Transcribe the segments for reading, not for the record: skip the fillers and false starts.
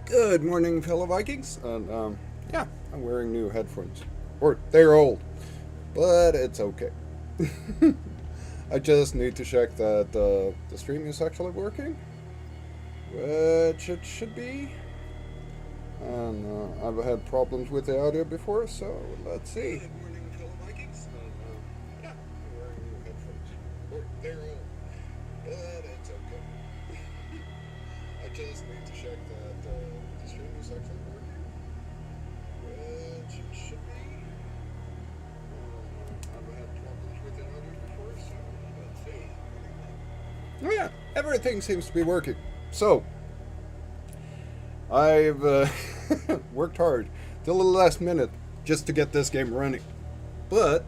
Good morning, fellow Vikings. And, yeah, I'm wearing new headphones. Or, they're old, but it's okay. I just need to check that the stream is actually working, which it should be. And I've had problems with the audio before, so let's see. Good morning, fellow Vikings. And, yeah, I'm wearing new headphones. Or, they're old, but it's okay. I just need to check that the stream is actually working, which it should be. I've had problems with it others before, so let's see. Oh yeah, everything seems to be working. So, I've worked hard till the last minute just to get this game running. But,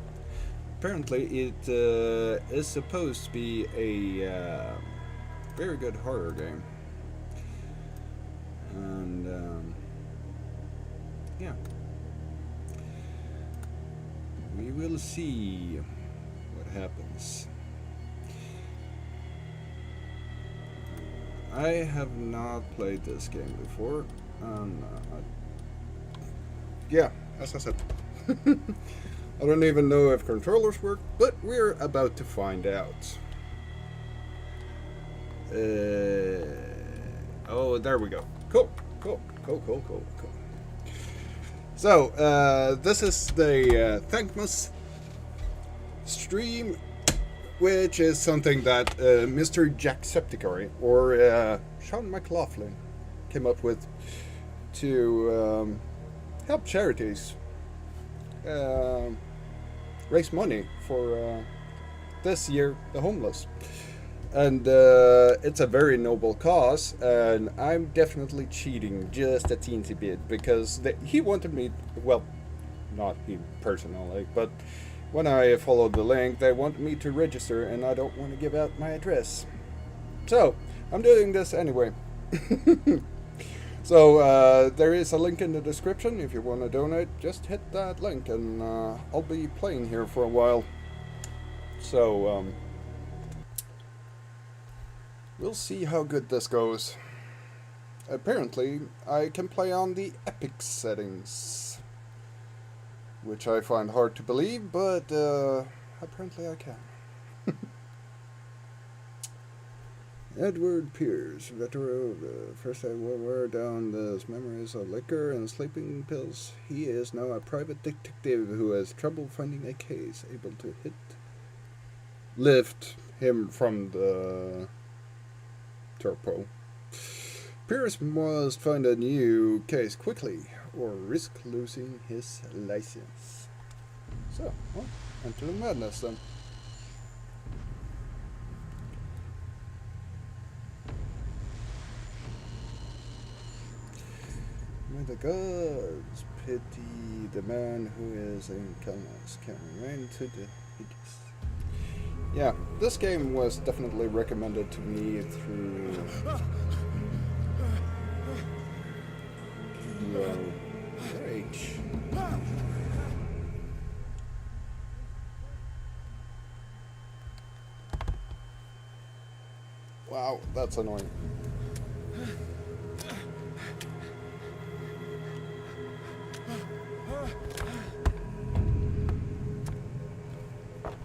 apparently it is supposed to be a very good horror game. And yeah, we will see what happens. I have not played this game before, and yeah, as I said, I don't even know if controllers work, but we're about to find out. Oh, there we go. Cool. So, this is the Thankmas stream, which is something that Mr. Jacksepticeye, or Sean McLaughlin, came up with to help charities raise money for this year, the homeless. And it's a very noble cause, and I'm definitely cheating just a teensy bit, because he wanted me, well, not me personally, but when I followed the link, they want me to register, and I don't want to give out my address. So, I'm doing this anyway. So, there is a link in the description. If you want to donate, just hit that link, and I'll be playing here for a while. So, we'll see how good this goes. Apparently, I can play on the epic settings, which I find hard to believe, but apparently I can. Edward Pierce, veteran of the First World War, down his memories of liquor and sleeping pills. He is now a private detective who has trouble finding a case able to lift him from the Turpo. Pierce must find a new case quickly, or risk losing his license. So, well, enter the madness then. May the gods pity the man who is in Thankmas, can remain to the ages. Yeah, this game was definitely recommended to me through Rage. Wow, that's annoying.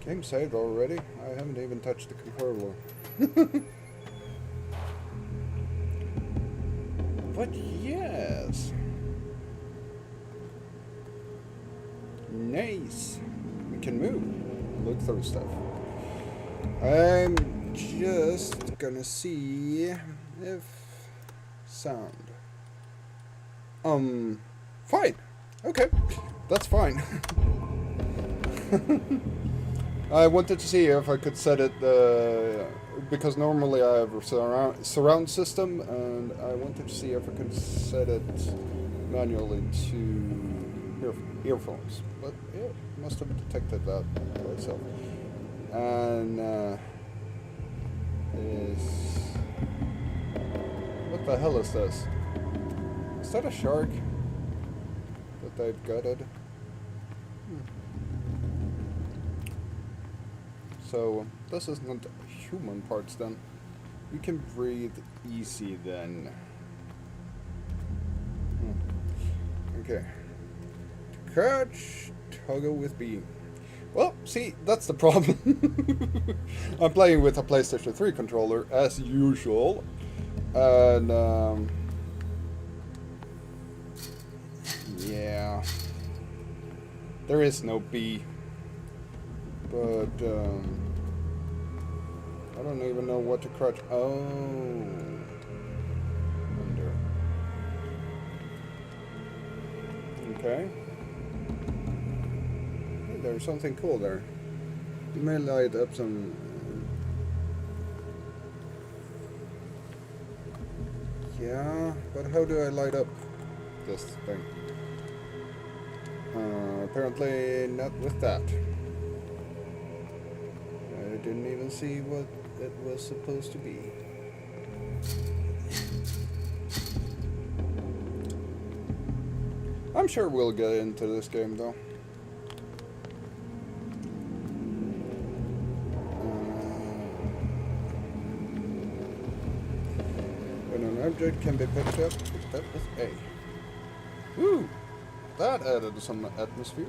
Game saved already? I haven't even touched the controller. But yes. Nice. We can move. Look through stuff. I'm just gonna see if sound. Fine. Okay. That's fine. I wanted to see if I could set it, because normally I have a surround system, and I wanted to see if I could set it manually to earphones, but it must have detected that by itself. And what the hell is this? Is that a shark that they've gutted? So, this isn't human parts then. We can breathe easy then. Okay. Crouch, toggle with B. Well, see, that's the problem. I'm playing with a PlayStation 3 controller, as usual. And, yeah. There is no B. But, I don't even know what to crouch. Oh. Under. Okay. Hey, there's something cool there. You may light up some... yeah, but how do I light up this thing? Apparently not with that. I didn't even see what it was supposed to be. I'm sure we'll get into this game though. When an object can be picked up with A. Woo! That added some atmosphere.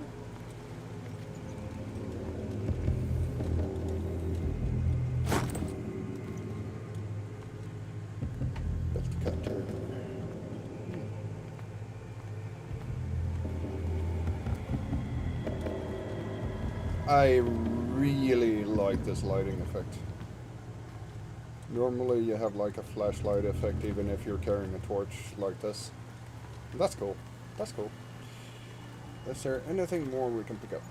Let's cut her. I really like this lighting effect. Normally you have like a flashlight effect even if you're carrying a torch like this. That's cool. That's cool. Is there anything more we can pick up?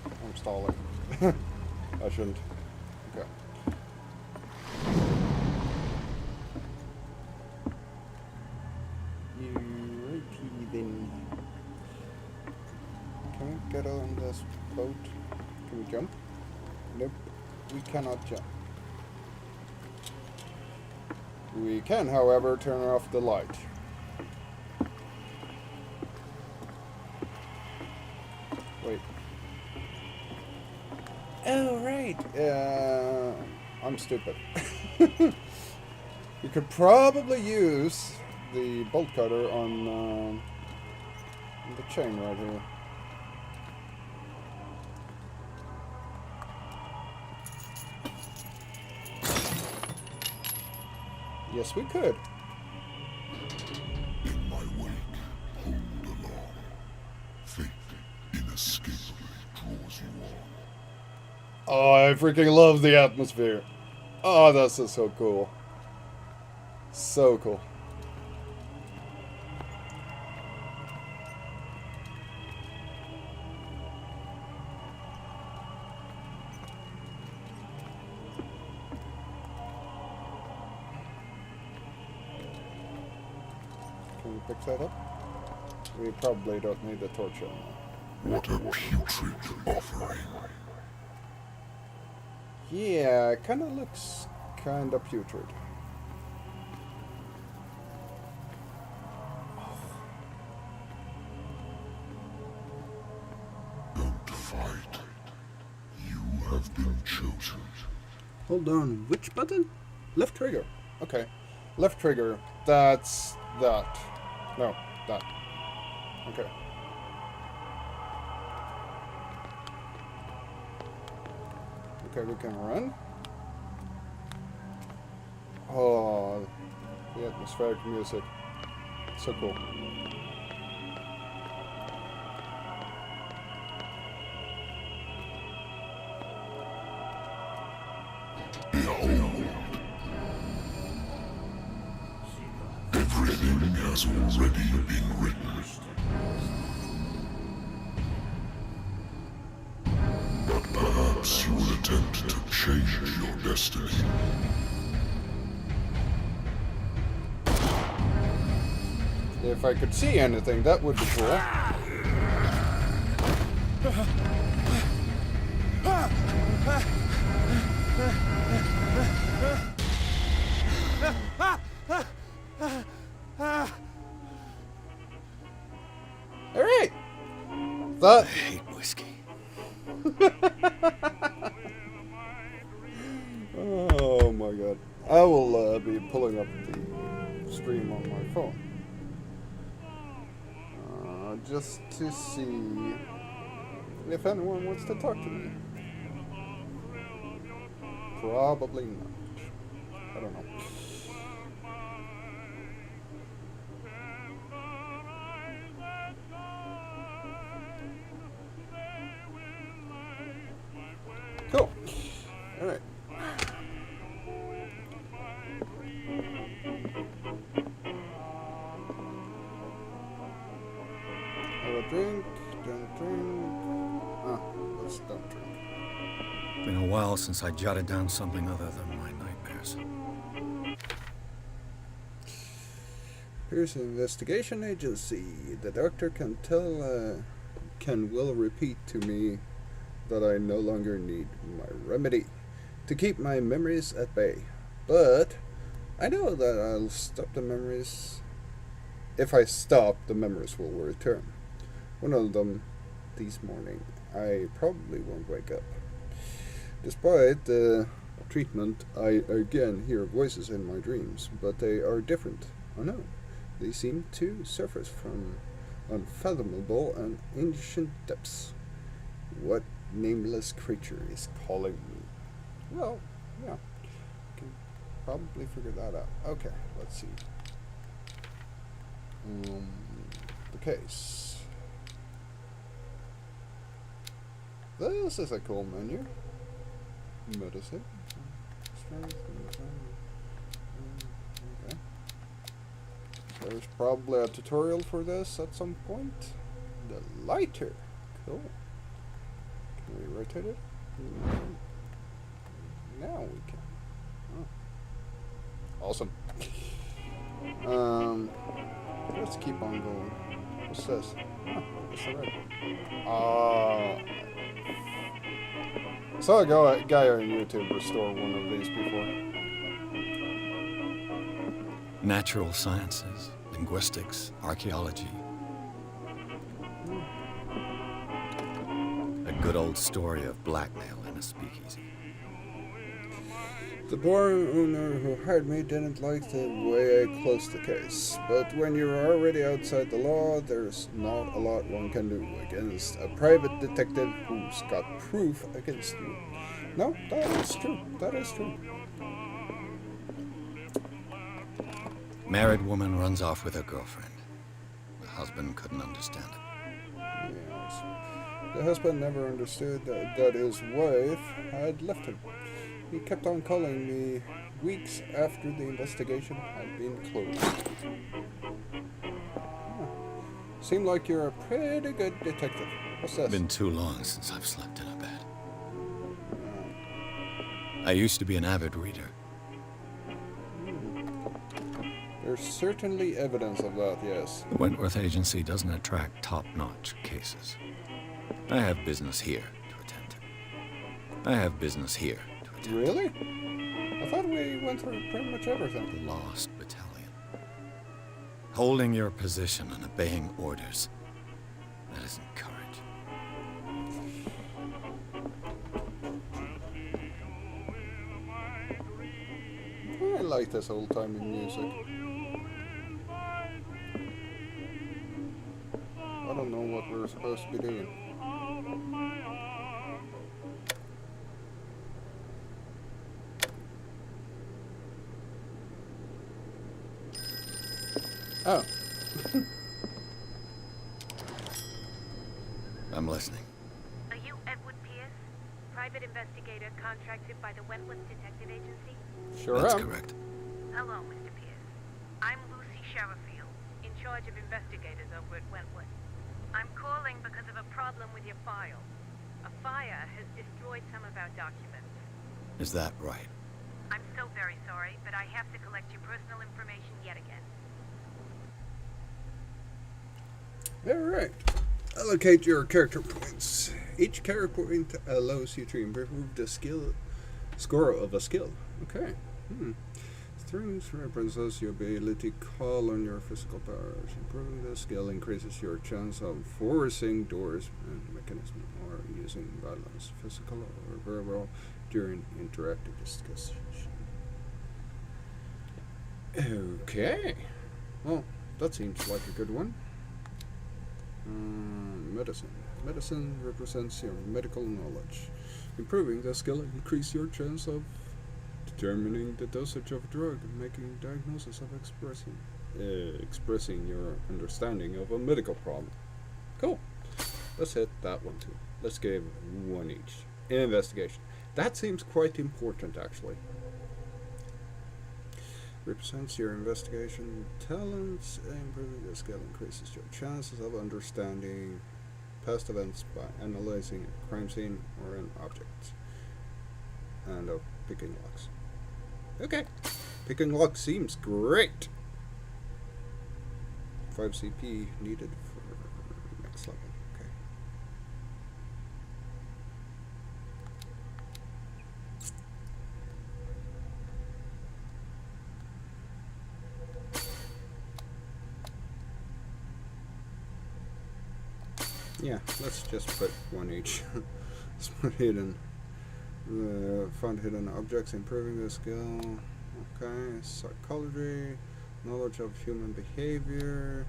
I'm stalling. I shouldn't. Okay. Righty then. Can we get on this boat? Can we jump? Nope. We cannot jump. We can, however, turn off the light. Wait. Oh, right. I'm stupid. You could probably use the bolt cutter on the chain right here. Yes, we could. In my wake, hold along. Fate inescapably draws you on. Oh, I freaking love the atmosphere. Oh, this is so cool. So cool. Can we pick that up? We probably don't need the torch anymore. What a putrid offering. Yeah, it kind of looks kind of putrid. Don't fight. You have been chosen. Hold on, which button? Left trigger. Okay. Left trigger. That's that. No, that. Okay. Okay, we can run. Oh, the atmospheric music. So cool. Behold. Everything has already been written. But perhaps you will attempt to change your destiny. If I could see anything, that would be cool. Alright. That... I hate whiskey. Oh my god. I will be pulling up the stream on my phone. just to see if anyone wants to talk to me. Probably not. I don't know. Cool. Alright. Have a drink. Don't drink. Ah, let's don't drink. Been a while since I jotted down something other than my nightmares. Here's an investigation agency. The doctor can will repeat to me that I no longer need my remedy to keep my memories at bay. But I know that I'll stop the memories. If I stop, the memories will return. One of them this morning. I probably won't wake up. Despite the treatment, I again hear voices in my dreams, but they are different. I know. They seem to surface from unfathomable and ancient depths. What nameless creature is calling me? Well, yeah. Can probably figure that out. Okay, let's see. The case. This is a cool menu. Medicine. Strength. Okay. There's probably a tutorial for this at some point. The lighter. Cool. Can we rotate it? Now we can. Oh. Awesome. Let's keep on going. What's this? Oh, that's alright. I saw a guy on YouTube restore one of these before. Natural sciences, linguistics, archaeology. A good old story of blackmail in a speakeasy. The bar owner who hired me didn't like the way I closed the case, but when you're already outside the law, there's not a lot one can do against a private detective who's got proof against you. No, that is true. That is true. Married woman runs off with her girlfriend. The husband couldn't understand it. Yes. The husband never understood that his wife had left him. He kept on calling me weeks after the investigation had been closed. Seemed like you're a pretty good detective. What's this? Been too long since I've slept in a bed. I used to be an avid reader. There's certainly evidence of that, yes. The Wentworth Agency doesn't attract top-notch cases. I have business here to attend to. I have business here to attend to. Really? I thought we went through pretty much everything. The Lost Battalion. Holding your position and obeying orders. That isn't courage. I like this old-timey music. I don't know what we're supposed to be doing. Oh. I'm listening. Are you Edward Pierce, private investigator contracted by the Wentworth Detective Agency? Sure That's am. correct. Hello, Mr. Pierce. I'm Lucy Sherifield, in charge of investigators over at Wentworth. I'm calling because of a problem with your file. A fire has destroyed some of our documents. Is that right? I'm so very sorry, but I have to collect your personal information yet again. Alright. Allocate your character points. Each character point allows you to improve the score of a skill. Okay. Strength represents your ability to call on your physical powers. Improving the skill increases your chance of forcing doors and mechanisms or using violence, physical or verbal, during interactive discussion. Okay. Well, that seems like a good one. Medicine. Medicine represents your medical knowledge. Improving the skill increase your chance of determining the dosage of a drug and making a diagnosis of expressing your understanding of a medical problem. Cool. Let's hit that one too. Let's give one each. Investigation. That seems quite important, actually. Represents your investigation talents. Improving the skill increases your chances of understanding past events by analyzing a crime scene or an object. And of picking locks. Okay. Picking locks seems great. 5 CP needed for next level. Okay. Yeah, let's just put one each. Let's put hidden. Find hidden objects, improving the skill. Okay, psychology, knowledge of human behavior,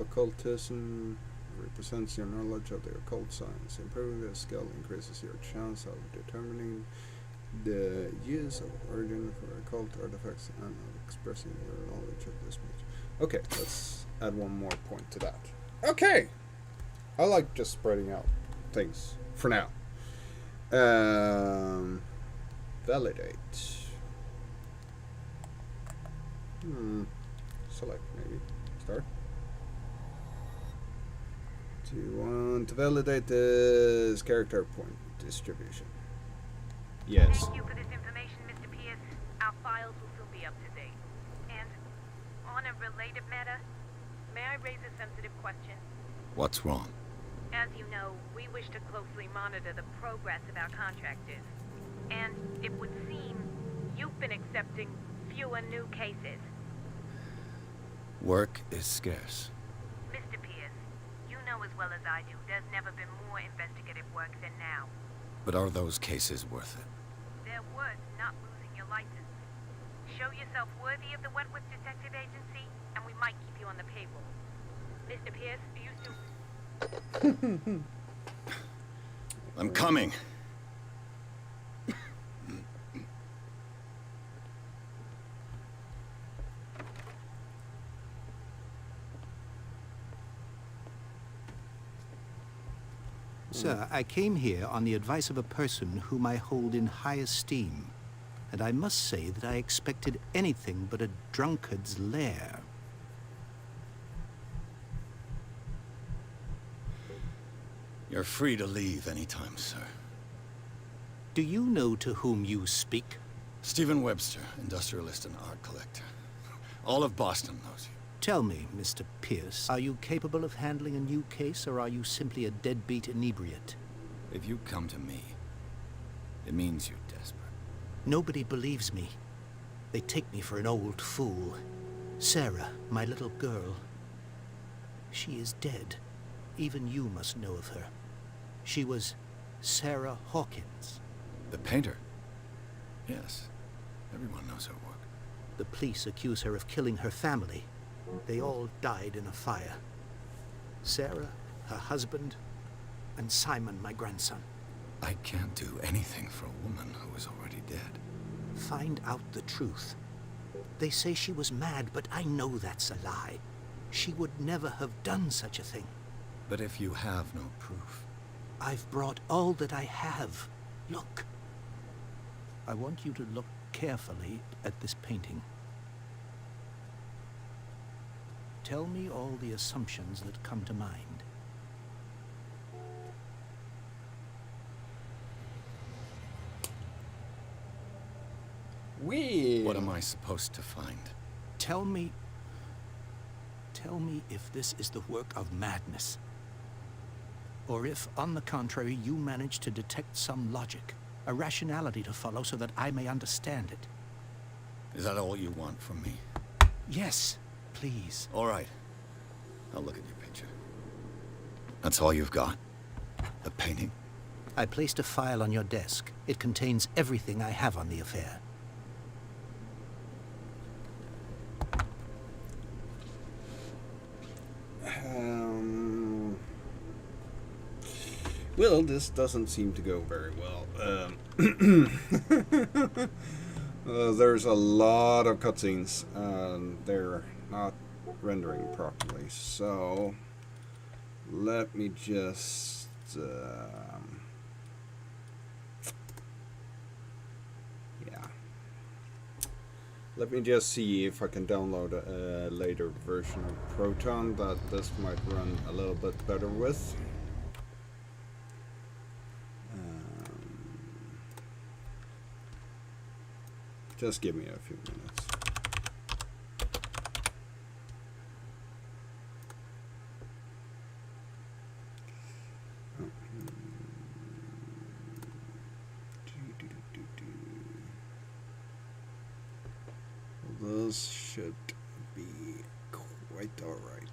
occultism represents your knowledge of the occult science. Improving the skill increases your chance of determining the use of origin for occult artifacts and of expressing your knowledge of this nature. Okay, let's add one more point to that. Okay! I like just spreading out things for now. Validate. Select maybe. Start. Do you want to validate this character point distribution? Yes. Thank you for this information, Mr. Pierce. Our files will soon be up to date. And on a related matter, may I raise a sensitive question? What's wrong? As you know, we wish to closely monitor the progress of our contractors. And it would seem you've been accepting fewer new cases. Work is scarce. Mr. Pierce, you know as well as I do, there's never been more investigative work than now. But are those cases worth it? They're worth not losing your license. Show yourself worthy of the Wentworth Detective Agency, and we might keep you on the payroll. Mr. Pierce, you still... I'm coming. Sir, I came here on the advice of a person whom I hold in high esteem, and I must say that I expected anything but a drunkard's lair. You're free to leave anytime, sir. Do you know to whom you speak? Stephen Webster, industrialist and art collector. All of Boston knows you. Tell me, Mr. Pierce, are you capable of handling a new case, or are you simply a deadbeat inebriate? If you come to me, it means you're desperate. Nobody believes me. They take me for an old fool. Sarah, my little girl, she is dead. Even you must know of her. She was Sarah Hawkins. The painter? Yes. Everyone knows her work. The police accuse her of killing her family. They all died in a fire. Sarah, her husband, and Simon, my grandson. I can't do anything for a woman who is already dead. Find out the truth. They say she was mad, but I know that's a lie. She would never have done such a thing. But if you have no proof... I've brought all that I have. Look. I want you to look carefully at this painting. Tell me all the assumptions that come to mind. What am I supposed to find? Tell me if this is the work of madness. Or if, on the contrary, you manage to detect some logic, a rationality to follow so that I may understand it. Is that all you want from me? Yes, please. All right. I'll look at your picture. That's all you've got? The painting? I placed a file on your desk. It contains everything I have on the affair. Well, this doesn't seem to go very well. There's a lot of cutscenes, and they're not rendering properly. So, let me just... yeah. Let me just see if I can download a later version of Proton that this might run a little bit better with. Just give me a few minutes. Oh. Well, this should be quite alright.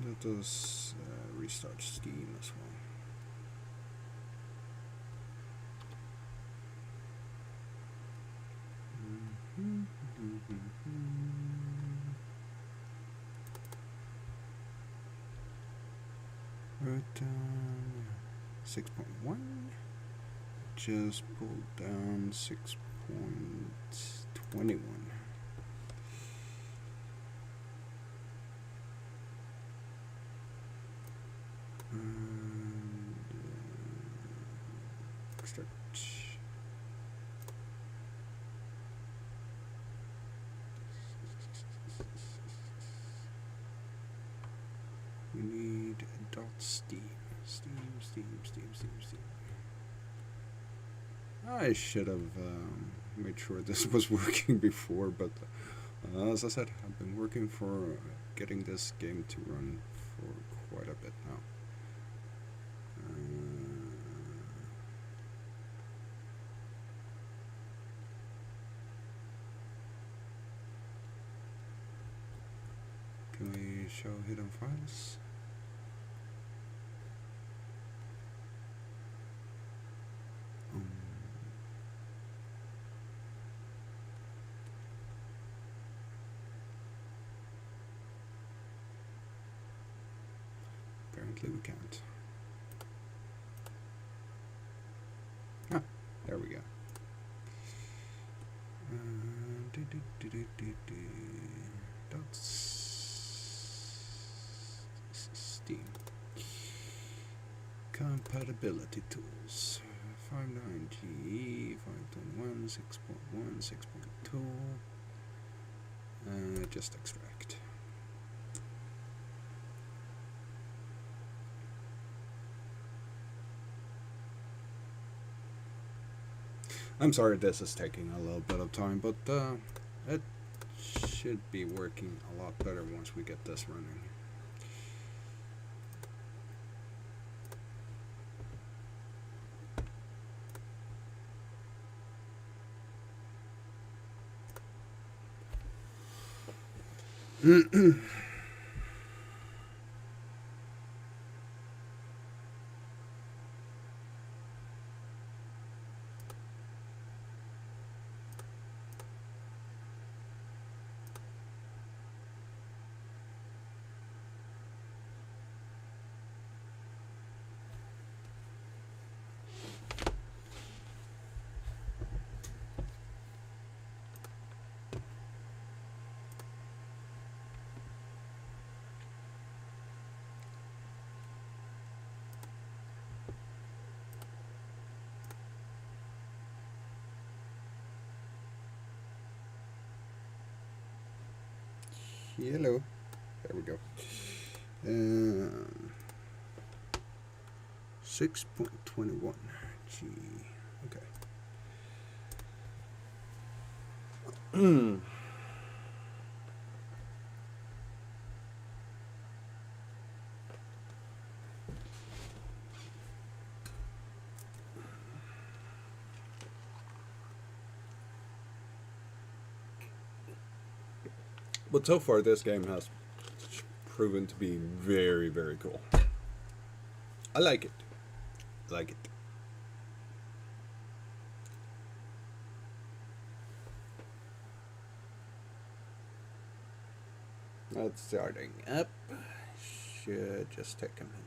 Let us restart Steam as well. Right down 6.1. Just pulled down 6.21. And extract. We need a dot Steam. Steam. I should have made sure this was working before, but as I said, I've been working for getting this game to run for quite a bit now. Can we show hidden files? Apparently we can't. Ah, there we go. Steam. Compatibility tools. 59G, 521, 6.1, 6.2. Just extract. I'm sorry this is taking a little bit of time, but it should be working a lot better once we get this running. Hello. There we go. 6.21 G. Okay. But so far, this game has proven to be very, very cool. I like it. I like it. That's starting up. Should just take a minute.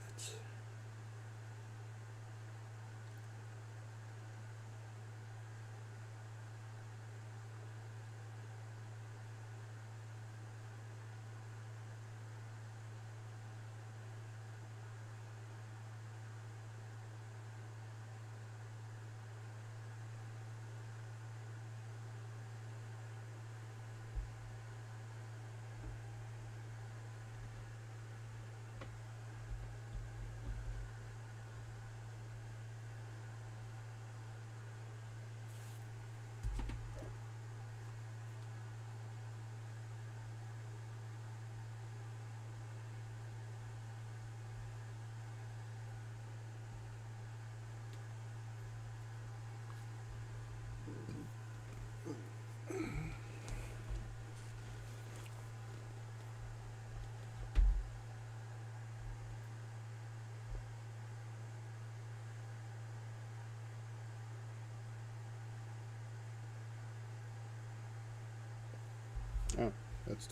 Oh, that's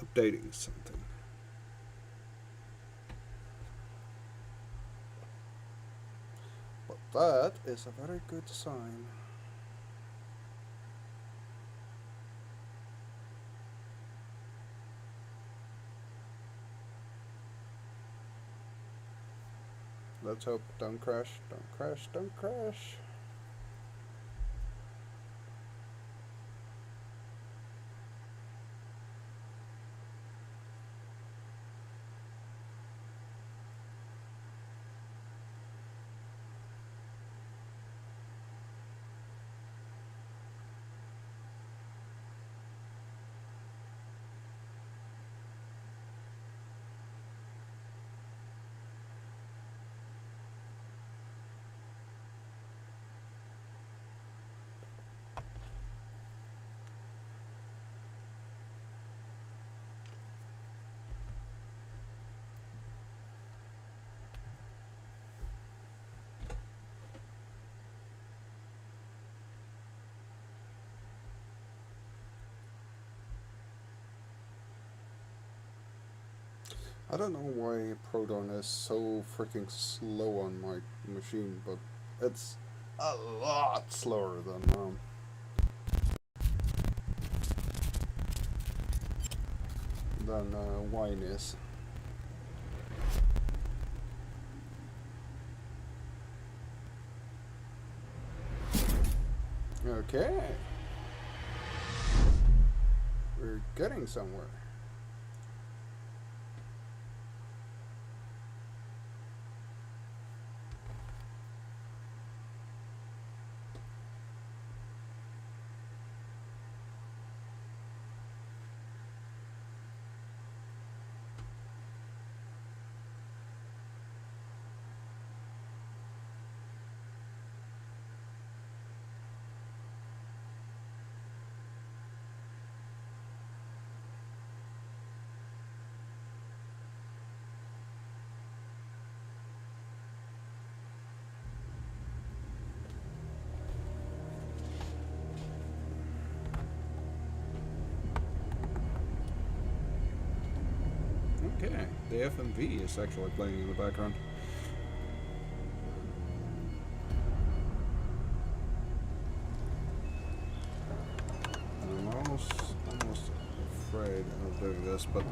updating something. But that is a very good sign. Let's hope don't crash, don't crash, don't crash. I don't know why Proton is so freaking slow on my machine, but it's a lot slower than Wine is. Okay, we're getting somewhere. Okay, the FMV is actually playing in the background. And I'm almost afraid of doing this, but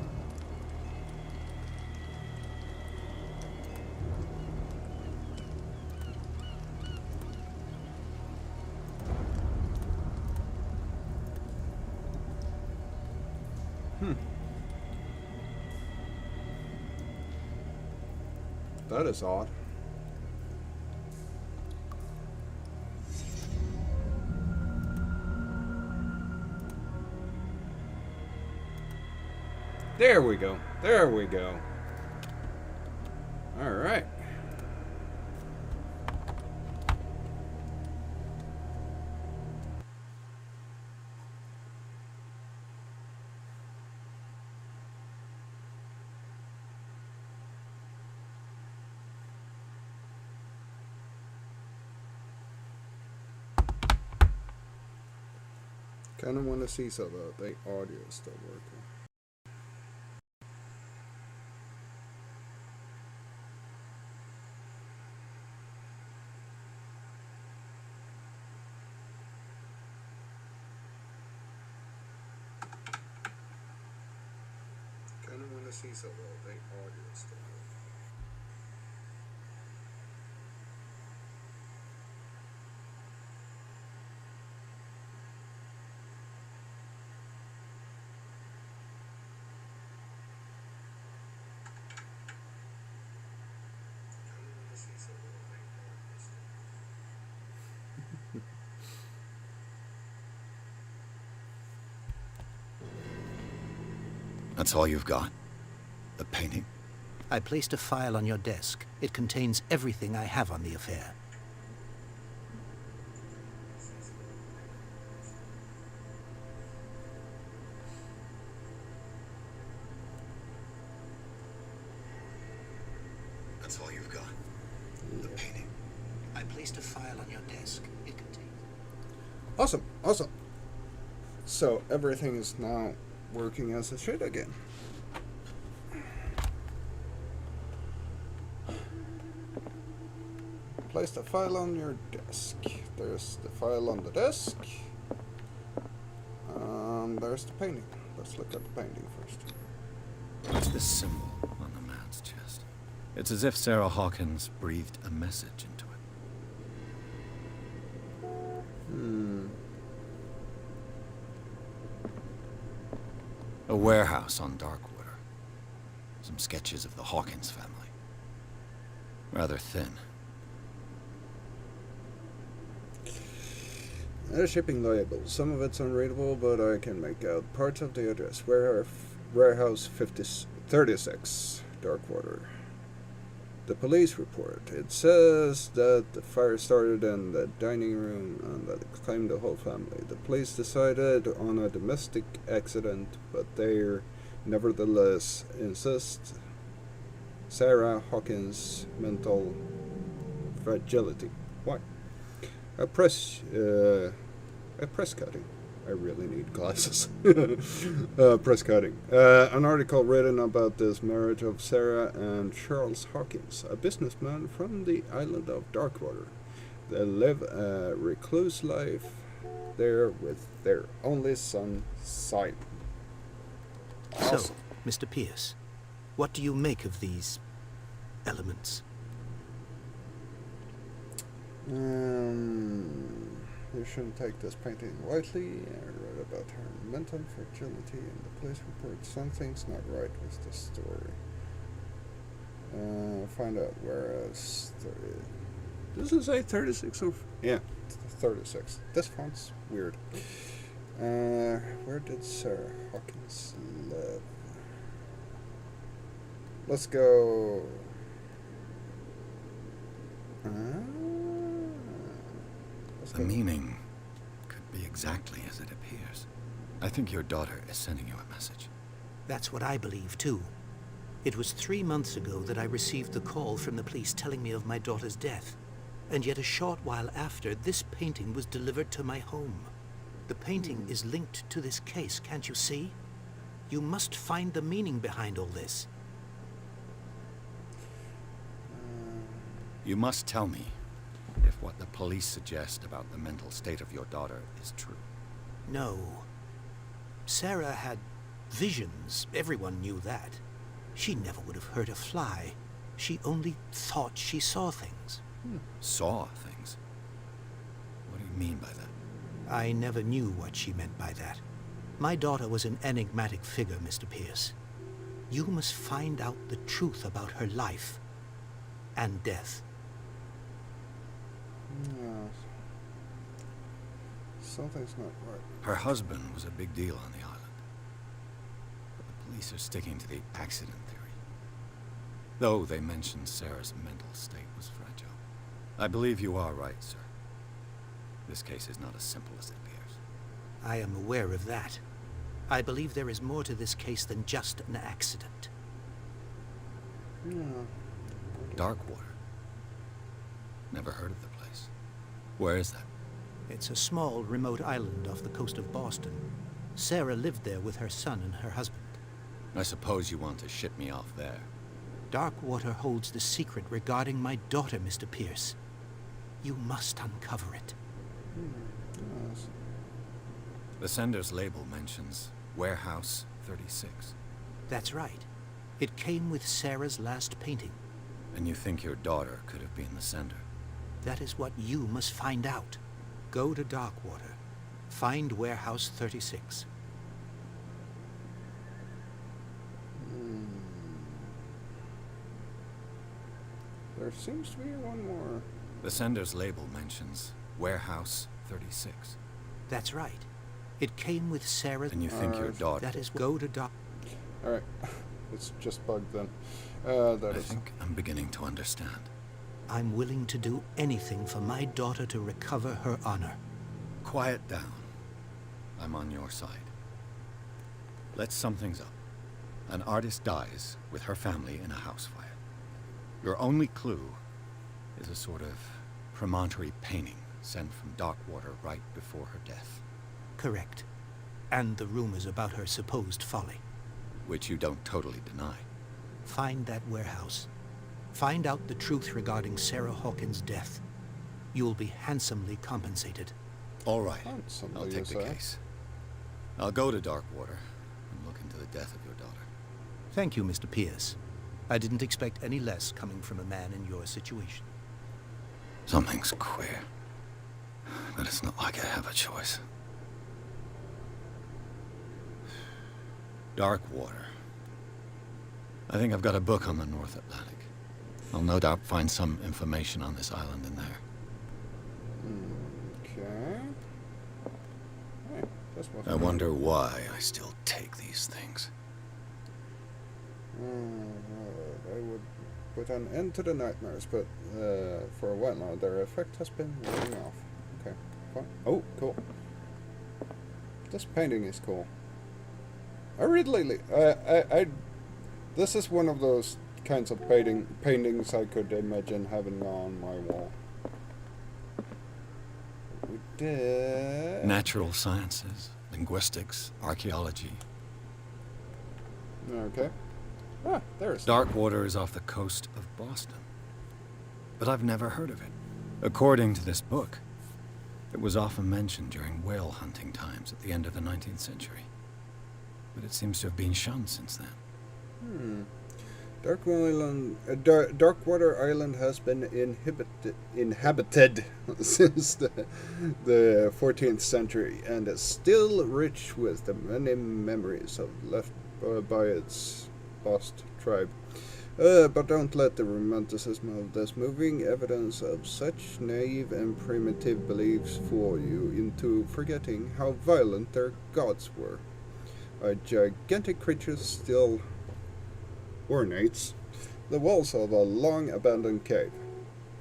that is odd. There we go. There we go. All right. Kinda wanna see so the audio is still working. Kinda wanna see so the audio is still working. That's all you've got? The painting? I placed a file on your desk. It contains everything I have on the affair. That's all you've got? The painting? I placed a file on your desk. It contains... Awesome, awesome. So everything is now working as it should again. Place the file on your desk. There's the file on the desk. There's the painting. Let's look at the painting first. What's this symbol on the man's chest? It's as if Sarah Hawkins breathed a message into it. A warehouse on Darkwater. Some sketches of the Hawkins family. Rather thin. Shipping label. Some of it's unreadable, but I can make out parts of the address. Warehouse 36, Darkwater. The police report. It says that the fire started in the dining room and that it claimed the whole family. The police decided on a domestic accident, but they nevertheless insist Sarah Hawkins' mental fragility. Why? A press cutting. I really need glasses. Press cutting. An article written about this marriage of Sarah and Charles Hawkins, a businessman from the island of Darkwater. They live a recluse life there with their only son, Simon. Awesome. So, Mr. Pierce, what do you make of these elements? You shouldn't take this painting lightly. I read about her mental fragility in the police report. Something's not right with the story. Find out whereas 30. Does it say 36 or... Yeah, 36. This font's weird. Where did Sarah Hawkins live? Let's go... The meaning could be exactly as it appears. I think your daughter is sending you a message. That's what I believe, too. It was 3 months ago that I received the call from the police telling me of my daughter's death. And yet a short while after, this painting was delivered to my home. The painting is linked to this case, can't you see? You must find the meaning behind all this. You must tell me if what the police suggest about the mental state of your daughter is true. No. Sarah had visions. Everyone knew that. She never would have hurt a fly. She only thought she saw things. Saw things? What do you mean by that? I never knew what she meant by that. My daughter was an enigmatic figure, Mr. Pierce. You must find out the truth about her life and death. Yes. Something's not right. Her husband was a big deal on the island. But the police are sticking to the accident theory. Though they mentioned Sarah's mental state was fragile. I believe you are right, sir. This case is not as simple as it appears. I am aware of that. I believe there is more to this case than just an accident. Yeah. Darkwater. Never heard of the place. Where is that? It's a small, remote island off the coast of Boston. Sarah lived there with her son and her husband. I suppose you want to ship me off there. Darkwater holds the secret regarding my daughter, Mr. Pierce. You must uncover it. Yes. The sender's label mentions Warehouse 36. That's right. It came with Sarah's last painting. And you think your daughter could have been the sender? That is what you must find out. Go to Darkwater. Find Warehouse 36. There seems to be one more. The sender's label mentions Warehouse 36. That's right. It came with Sarah's... And you think your daughter... That is, go to Dark... Alright. It's just bugged then. I think I'm beginning to understand. I'm willing to do anything for my daughter to recover her honor. Quiet down. I'm on your side. Let's sum things up. An artist dies with her family in a house fire. Your only clue is a sort of promontory painting sent from Darkwater right before her death. Correct. And the rumors about her supposed folly. Which you don't totally deny. Find that warehouse. Find out the truth regarding Sarah Hawkins' death. You'll be handsomely compensated. All right. Handsomely, I'll take the case. I'll go to Darkwater and look into the death of your daughter. Thank you, Mr. Pierce. I didn't expect any less coming from a man in your situation. Something's queer. But it's not like I have a choice. Darkwater. I think I've got a book on the North Atlantic. I'll no doubt find some information on this island in there. Okay. Hey, that's what I wonder why I still take these things. I would put an end to the nightmares, but for a while now, their effect has been wearing off. Okay, fine. Oh, cool. This painting is cool. I really, this is one of those kinds of paintings I could imagine having on my wall. We did... Natural sciences, linguistics, archaeology. Okay. Ah, there's... Darkwater is off the coast of Boston. But I've never heard of it. According to this book, it was often mentioned during whale hunting times at the end of the 19th century. But it seems to have been shunned since then. Darkwater Island has been inhabited since the 14th century and is still rich with the many memories left by its lost tribe. But don't let the romanticism of this moving evidence of such naive and primitive beliefs fool you into forgetting how violent their gods were. A gigantic creature still ornates the walls of a long-abandoned cave.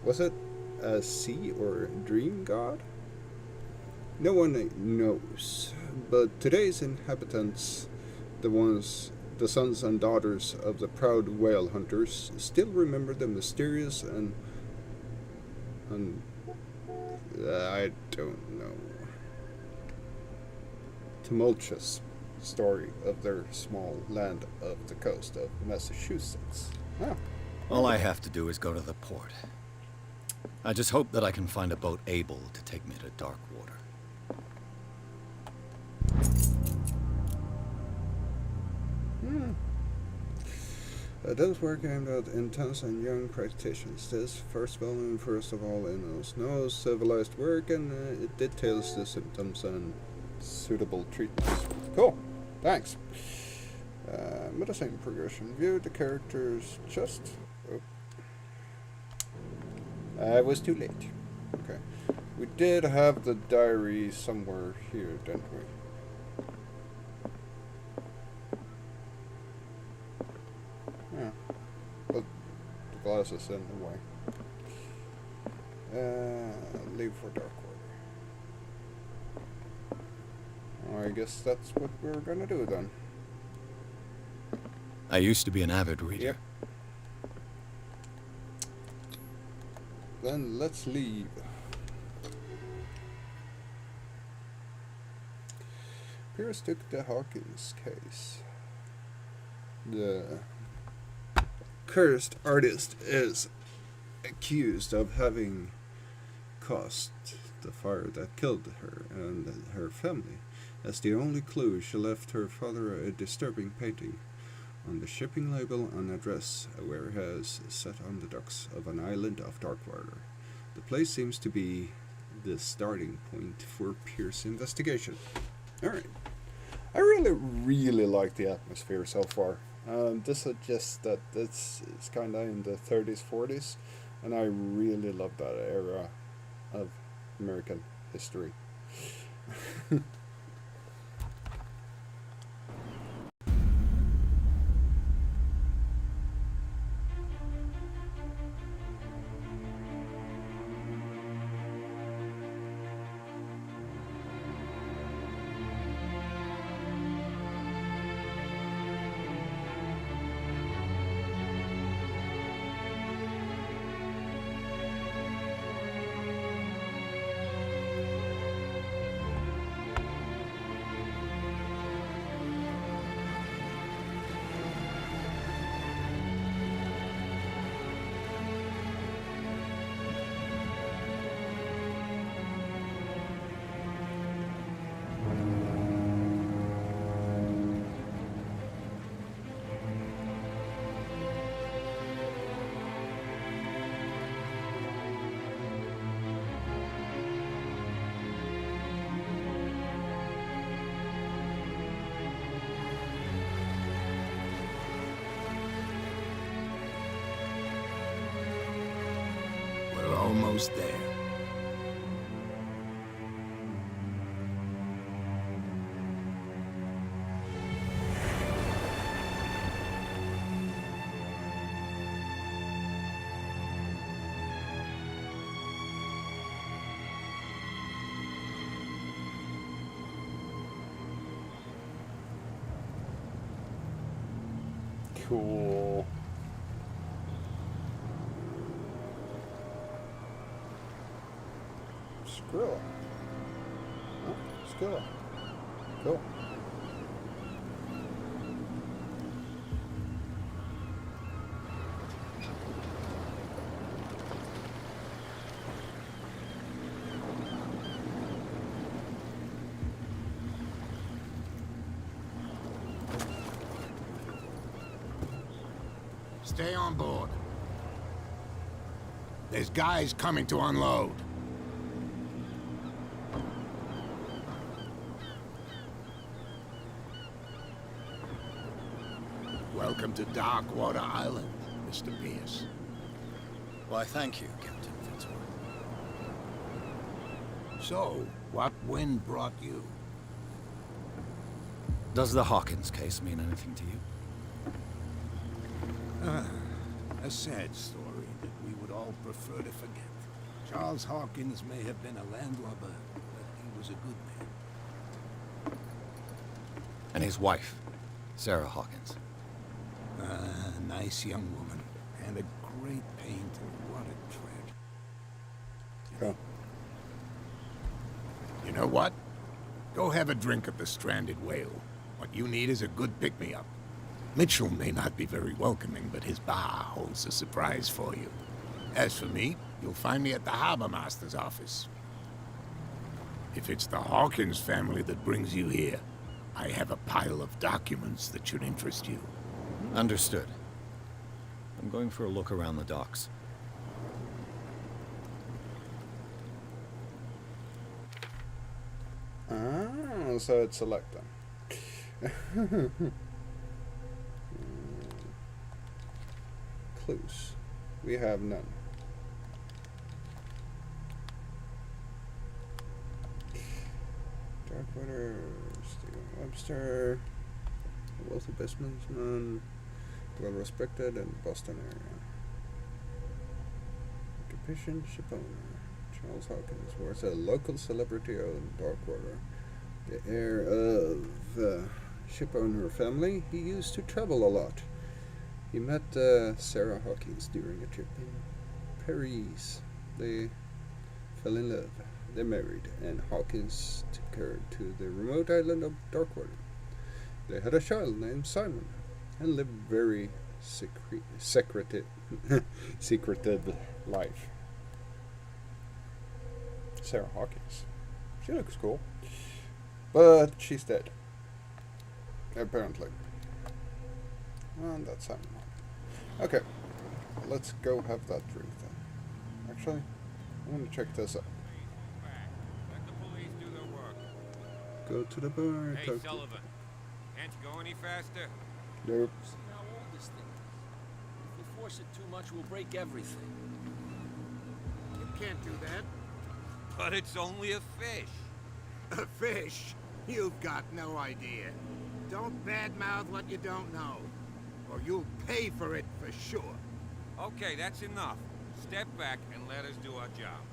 Was it a sea or dream god? No one knows, but today's inhabitants, the sons and daughters of the proud whale hunters, still remember the mysterious and I don't know, tumultuous story of their small land of the coast of Massachusetts. Ah. All I have to do is go to the port. I just hope that I can find a boat able to take me to Darkwater. Those work aimed at intense and young practitioners. This first volume, first of all, is no civilized work, and it details the symptoms and suitable treatments. Cool. Thanks. Medicine progression. View the character's chest. Oh. I was too late. Okay. We did have the diary somewhere here, didn't we? Yeah. But the glass is in the way. Leave for Darkwater. I guess that's what we're gonna do then. I used to be an avid reader. Yep. Then let's leave. Pierce took the Hawkins case. The cursed artist is accused of having caused the fire that killed her and her family. As the only clue, she left her father a disturbing painting on the shipping label and address, a warehouse set on the docks of an island off Darkwater. The place seems to be the starting point for Pierce's investigation. Alright. I really like the atmosphere so far. This suggests that it's kind of in the 30s, 40s, and I really love that era of American history. We're almost there. Cool. Skrilla. Oh, Skrilla. Cool. Stay on board. There's guys coming to unload. Welcome to Darkwater Island, Mr. Pierce. Why, thank you, Captain Fitzroy. So, what wind brought you? Does the Hawkins case mean anything to you? A sad story that we would all prefer to forget. Charles Hawkins may have been a landlubber, but he was a good man. And his wife, Sarah Hawkins. A nice young woman, and a great painter. What a treasure. Cool. You know what? Go have a drink at the Stranded Whale. What you need is a good pick-me-up. Mitchell may not be very welcoming, but his bar holds a surprise for you. As for me, you'll find me at the Harbor Master's office. If it's the Hawkins family that brings you here, I have a pile of documents that should interest you. Understood. I'm going for a look around the docks. Ah, so it's select them. Clues. We have none. Darkwater, Stephen Webster, a wealthy businessman, well respected in Boston area. Occupation, shipowner. Charles Hawkins was a local celebrity in Darkwater. The heir of shipowner family, he used to travel a lot. He met Sarah Hawkins during a trip in Paris. They fell in love. They married, and Hawkins took her to the remote island of Darkwater. They had a child named Simon, and lived very secretive life. Sarah Hawkins. She looks cool. But she's dead. Apparently. And that's Simon Hawkins. Okay. Let's go have that drink then. Actually, I want to check this out. Let the police do their work. Go to the bar. Hey, talk Sullivan. Can't you go any faster? Nope. See how old this thing is. If we force it too much, we'll break everything. You can't do that. But it's only a fish. A fish? You've got no idea. Don't badmouth what you don't know, or you'll pay for it for sure. Okay, that's enough. Step back and let us do our job.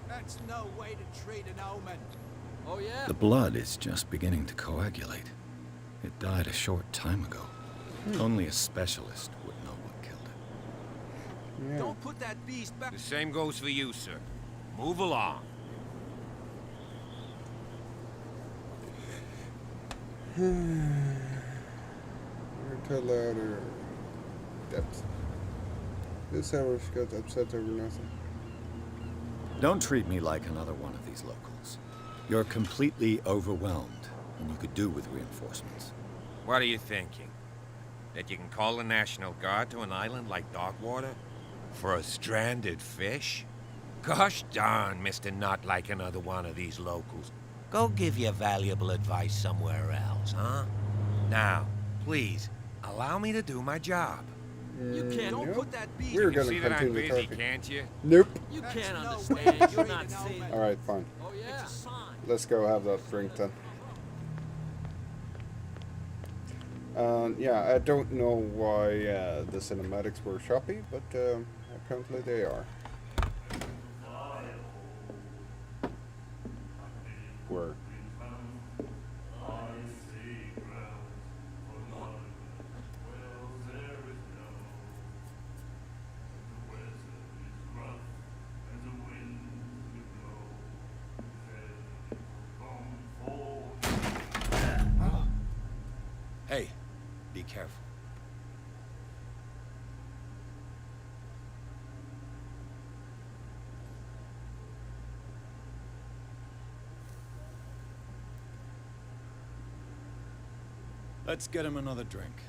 That's no way to treat an omen. Oh, yeah? The blood is just beginning to coagulate. It died a short time ago. Only a specialist would know what killed it. Yeah. Don't put that beast back. The same goes for you, sir. Move along. Louder, louder. Depth. This hour's got upset over nothing. Don't treat me like another one of these locals. You're completely overwhelmed, and you could do with reinforcements. What are you thinking? That you can call the National Guard to an island like Darkwater? For a stranded fish? Gosh darn, Mr. Not like another one of these locals. Go give your valuable advice somewhere else, huh? Now, please, allow me to do my job. You can't. Don't Nope. put that beast. We're You gonna see that I'm continue busy, talking. can't you? Nope. You That's can't no understand. way. You're not Treat an seeing. omen. Alright, fine. Oh, yeah? It's a sign. Let's go have that drink then. Yeah, I don't know why the cinematics were choppy, but apparently they are. Were. Hey, be careful. Let's get him another drink.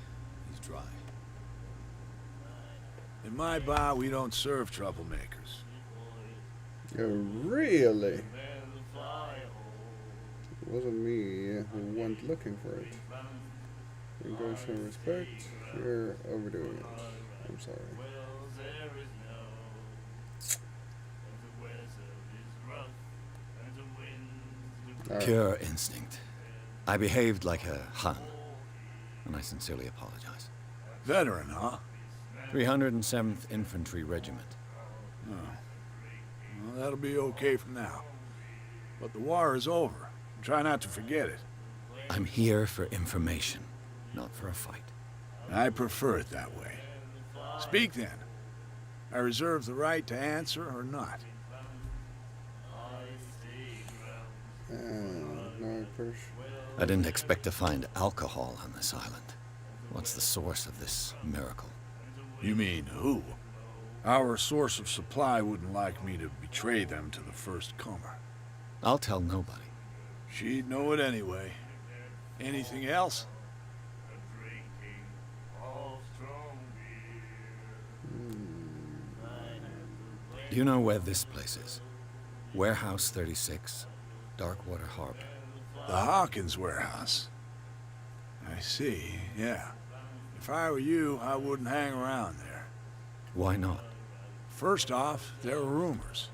He's dry. In my bar, we don't serve troublemakers. Really? It wasn't me who went looking for it. You guys show respect. You're overdoing it. I'm sorry. Alright. Pure instinct. I behaved like a Hun, and I sincerely apologize. Veteran, huh? 307th Infantry Regiment. Well, that'll be okay for now. But the war is over. Try not to forget it. I'm here for information, not for a fight. I prefer it that way. Speak then. I reserve the right to answer or not. No push. I didn't expect to find alcohol on this island. What's the source of this miracle? You mean who? Our source of supply wouldn't like me to betray them to the first comer. I'll tell nobody. She'd know it anyway. Anything else? Do you know where this place is? Warehouse 36, Darkwater Harbor. The Hawkins warehouse. I see, yeah. If I were you, I wouldn't hang around there. Why not? First off, there are rumors.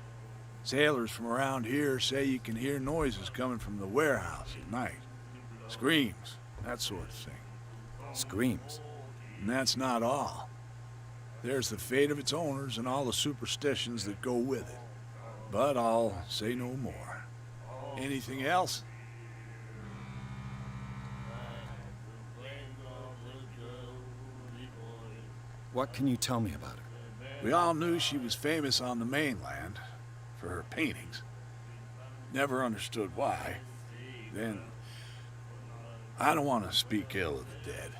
Sailors from around here say you can hear noises coming from the warehouse at night. Screams, that sort of thing. Screams. And that's not all. There's the fate of its owners and all the superstitions that go with it. But I'll say no more. Anything else? What can you tell me about her? We all knew she was famous on the mainland. for her paintings. Never understood why. Then, I don't want to speak ill of the dead.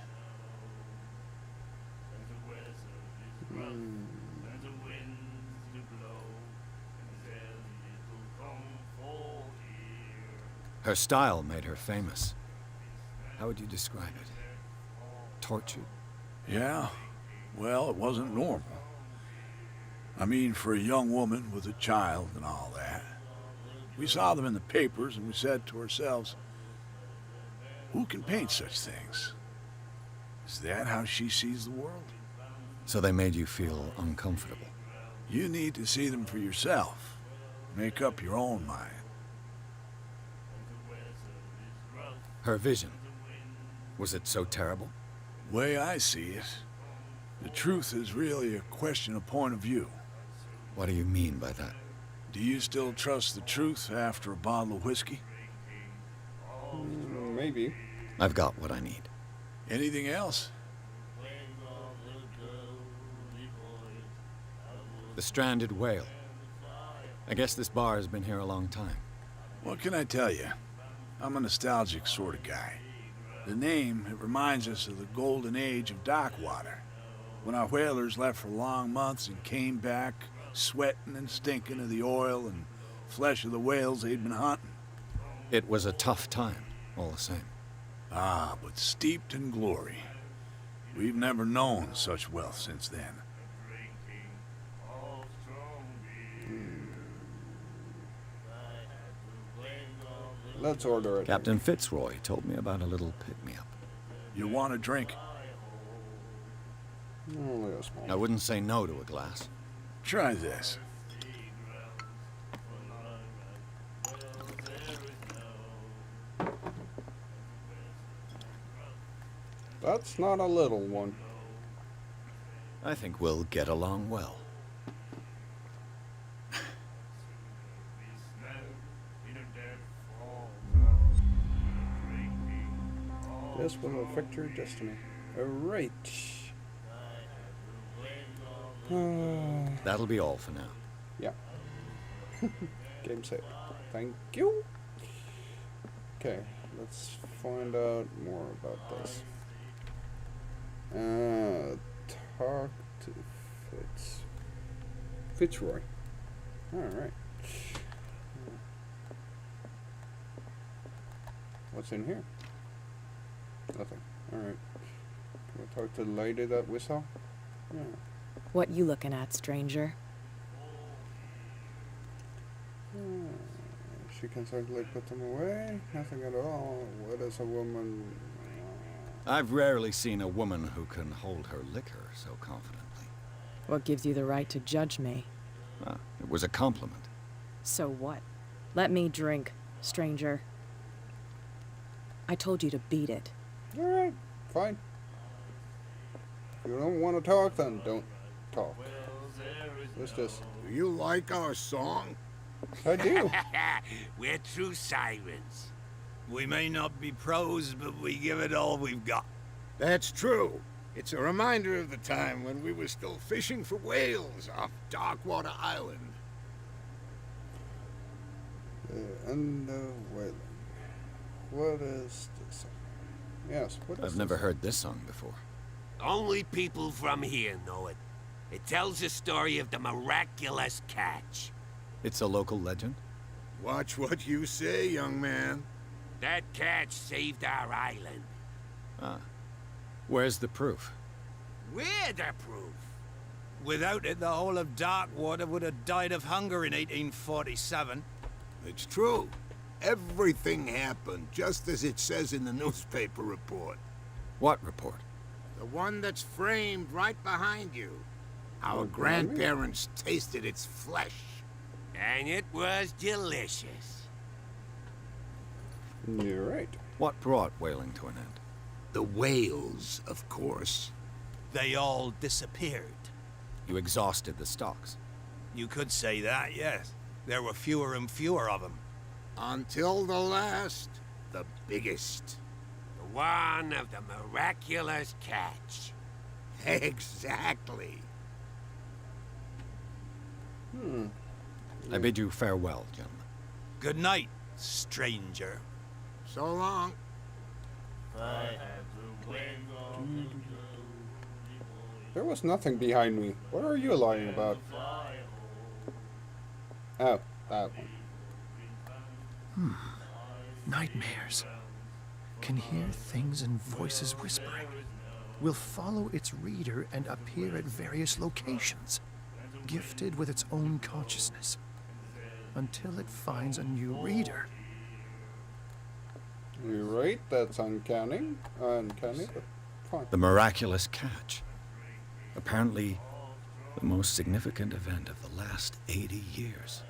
Her style made her famous. How would you describe it? Tortured? Yeah, well, it wasn't normal. I mean, for a young woman with a child and all that. We saw them in the papers and we said to ourselves, who can paint such things? Is that how she sees the world? So they made you feel uncomfortable. You need to see them for yourself. Make up your own mind. Her vision. Was it so terrible? Way I see it, the truth is really a question of point of view. What do you mean by that? Do you still trust the truth after a bottle of whiskey? Maybe. I've got what I need. Anything else? The Stranded Whale. I guess this bar has been here a long time. What can I tell you? I'm a nostalgic sort of guy. The name, it reminds us of the golden age of dock water, when our whalers left for long months and came back sweating and stinking of the oil and flesh of the whales they'd been hunting. It was a tough time, all the same. Ah, but steeped in glory. We've never known such wealth since then. Let's order it. Captain Fitzroy told me about a little pick-me-up. You want a drink? Only a small. I wouldn't say no to a glass. Try this. That's not a little one. I think we'll get along well. This will affect your destiny. Alright. That'll be all for now. Yeah. Game saved. Thank you. Okay, let's find out more about this. Talk to Fitzroy. Alright. What's in here? Nothing. Alright. Can we talk to the lady that we saw? Yeah. What you looking at, stranger? She can certainly put them away. Nothing at all. What is a woman? I've rarely seen a woman who can hold her liquor so confidently. What gives you the right to judge me? It was a compliment. So what? Let me drink, stranger. I told you to beat it. Alright, fine. If you don't want to talk, then don't talk. Let's just... Do you like our song? I do. We're true sirens. We may not be pros, but we give it all we've got. That's true. It's a reminder of the time when we were still fishing for whales off Darkwater Island. And whaling. What is this? Yes, what is I've never heard this song before. Only people from here know it. It tells the story of the miraculous catch. It's a local legend? Watch what you say, young man. That catch saved our island. Where's the proof? We're the proof. Without it, the whole of Darkwater would have died of hunger in 1847. It's true. Everything happened just as it says in the newspaper report. What report? The one that's framed right behind you. Our grandparents tasted its flesh. And it was delicious. You're right. What brought whaling to an end? The whales, of course. They all disappeared. You exhausted the stocks. You could say that, yes. There were fewer and fewer of them. Until the last, the biggest. The one of the miraculous catch. Exactly. I bid you farewell, gentlemen. Good night, stranger. So long. There was nothing behind me. What are you lying about? Oh, that one. Nightmares. Can hear things and voices whispering. Will follow its reader and appear at various locations, gifted with its own consciousness, until it finds a new reader. You're right, that's uncanny, but fine. The miraculous catch. Apparently, the most significant event of the last 80 years.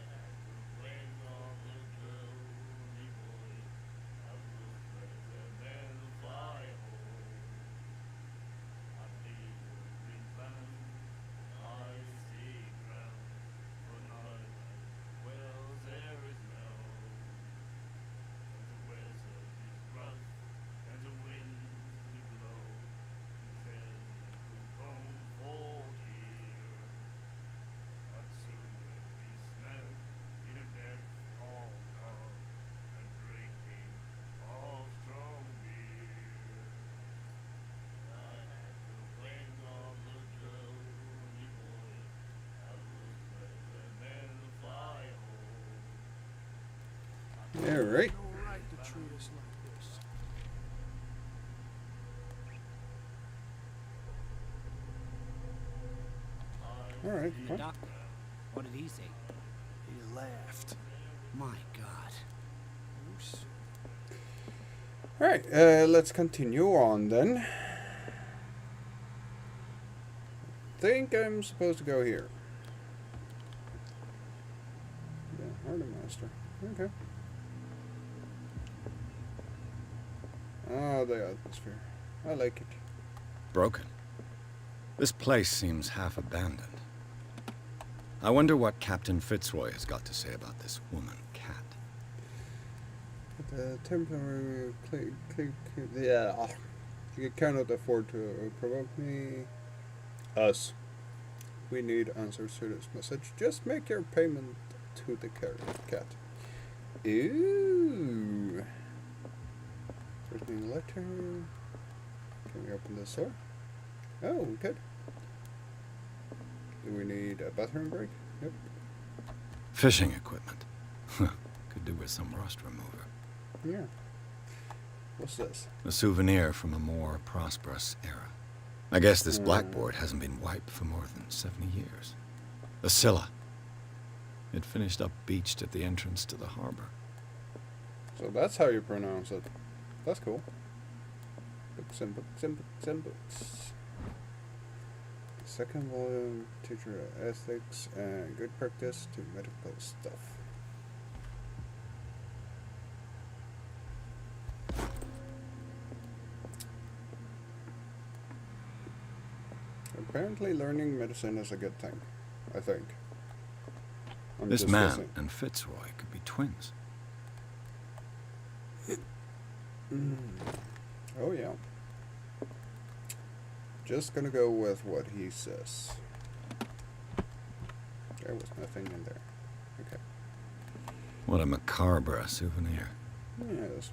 Alright. Alright, The fine. doctor, what did he say? He laughed. My God. Alright, let's continue on then. Think I'm supposed to go here. Yeah, Harder Master. Okay. Oh, the atmosphere. I like it. Broken. This place seems half abandoned. I wonder what Captain Fitzroy has got to say about this woman, Cat. The temporary yeah. You cannot afford to provoke me. Us. We need answers to this message. Just make your payment to the cat. Ooh. Threatening letter. Can we open this door? Oh, we could. Do we need a bathroom break? Yep. Fishing equipment. Could do with some rust remover. Yeah. What's this? A souvenir from a more prosperous era. I guess this blackboard hasn't been wiped for more than 70 years. The Scylla. It finished up beached at the entrance to the harbor. So that's how you pronounce it. That's cool. Books and books and books and books. Second volume, teacher ethics and good practice to medical stuff. Apparently learning medicine is a good thing, I think. I'm This just man guessing. and Fitzroy could be twins. Oh yeah. Just gonna go with what he says. There was nothing in there. Okay. What a macabre souvenir. Yes.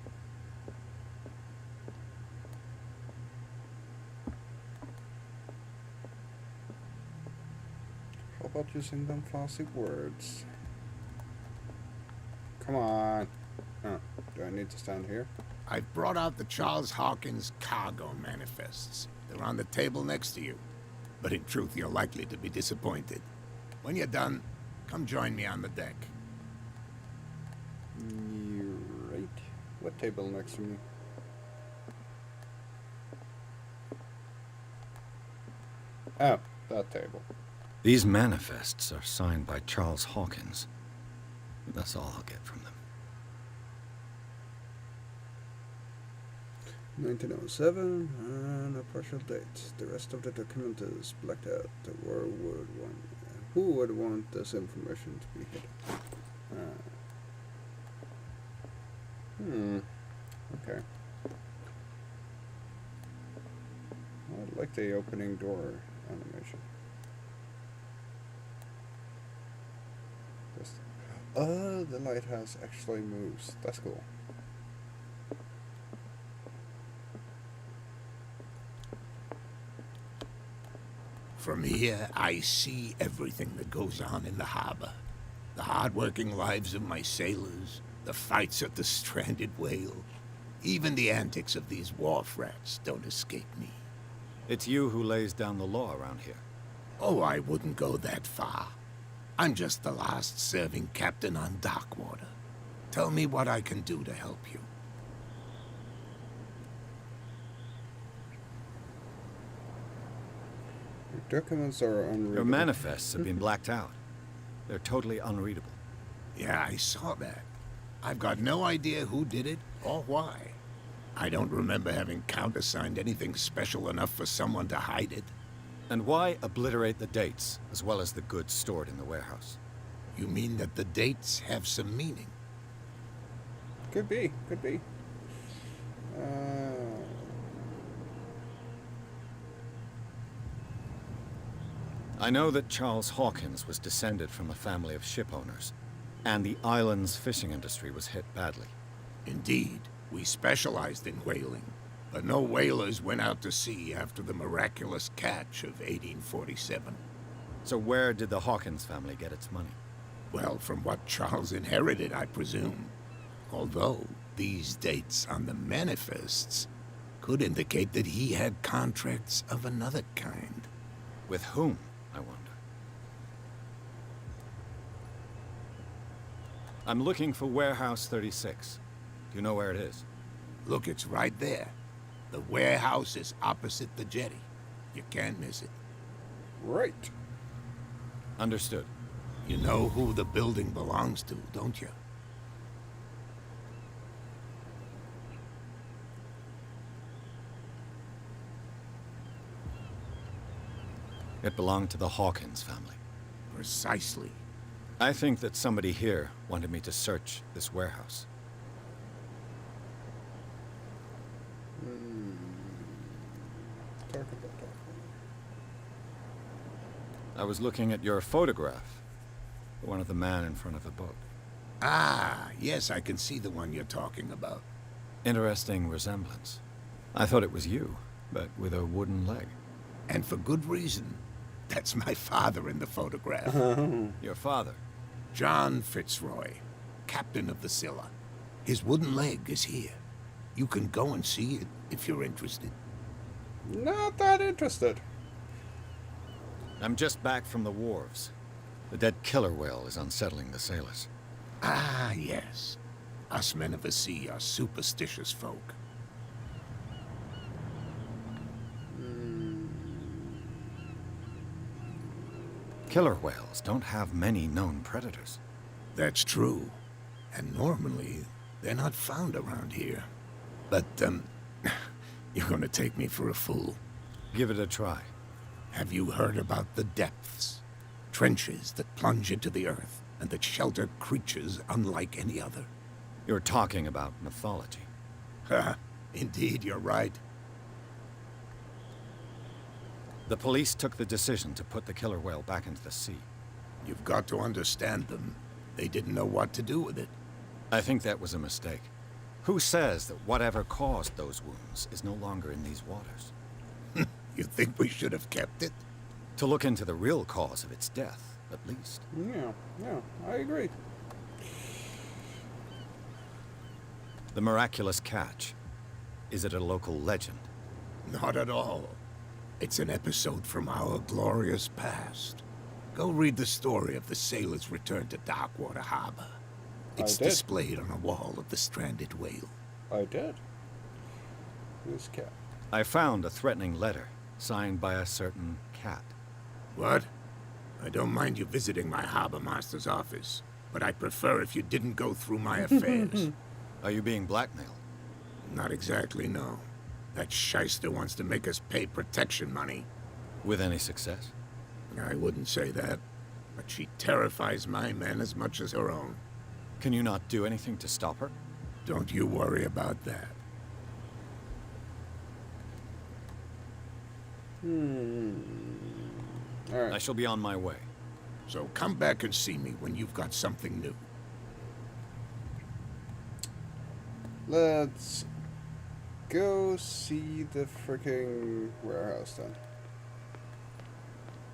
How about using them fancy words? Come on. Oh, do I need to stand here? I've brought out the Charles Hawkins cargo manifests. They're on the table next to you. But in truth, you're likely to be disappointed. When you're done, come join me on the deck. You're right. What table next to me? Oh, that table. These manifests are signed by Charles Hawkins. That's all I'll get from them. 1907 and a partial date. The rest of the document is blacked out. Who would want this information to be hidden? Okay. I like the opening door animation. Just The lighthouse actually moves. That's cool. From here, I see everything that goes on in the harbor. The hard-working lives of my sailors, the fights at the stranded whale. Even the antics of these wharf rats don't escape me. It's you who lays down the law around here. Oh, I wouldn't go that far. I'm just the last serving captain on Darkwater. Tell me what I can do to help you. Your documents are unreadable. Your manifests have been blacked out. They're totally unreadable. Yeah, I saw that. I've got no idea who did it or why. I don't remember having countersigned anything special enough for someone to hide it. And why obliterate the dates, as well as the goods stored in the warehouse? You mean that the dates have some meaning? Could be. Could be. I know that Charles Hawkins was descended from a family of ship owners, and the island's fishing industry was hit badly. Indeed, we specialized in whaling, but no whalers went out to sea after the miraculous catch of 1847. So where did the Hawkins family get its money? Well, from what Charles inherited, I presume. Although these dates on the manifests could indicate that he had contracts of another kind. With whom, I wonder? I'm looking for Warehouse 36. Do you know where it is? Look, it's right there. The warehouse is opposite the jetty. You can't miss it. Right. Understood. You know who the building belongs to, don't you? It belonged to the Hawkins family. Precisely. I think that somebody here wanted me to search this warehouse. Talk about that. I was looking at your photograph. The one of the man in front of the boat. Ah, yes, I can see the one you're talking about. Interesting resemblance. I thought it was you, but with a wooden leg. And for good reason. That's my father in the photograph. Your father? John Fitzroy, captain of the Scylla. His wooden leg is here. You can go and see it if you're interested. Not that interested. I'm just back from the wharves. The dead killer whale is unsettling the sailors. Ah, yes. Us men of the sea are superstitious folk. Killer whales don't have many known predators. That's true. And normally, they're not found around here. But, you're gonna take me for a fool. Give it a try. Have you heard about the depths? Trenches that plunge into the earth and that shelter creatures unlike any other. You're talking about mythology. Ha! Indeed, you're right. The police took the decision to put the killer whale back into the sea. You've got to understand them. They didn't know what to do with it. I think that was a mistake. Who says that whatever caused those wounds is no longer in these waters? You think we should have kept it? To look into the real cause of its death, at least. Yeah, I agree. The miraculous catch. Is it a local legend? Not at all. It's an episode from our glorious past. Go read the story of the sailor's return to Darkwater Harbor. It's displayed on a wall of the stranded whale. I did. This cat. I found a threatening letter, signed by a certain cat. What? I don't mind you visiting my harbor master's office, but I'd prefer if you didn't go through my affairs. Are you being blackmailed? Not exactly, no. That shyster wants to make us pay protection money. With any success? I wouldn't say that, but she terrifies my men as much as her own. Can you not do anything to stop her? Don't you worry about that. All right. I shall be on my way. So come back and see me when you've got something new. Let's go see the freaking warehouse then.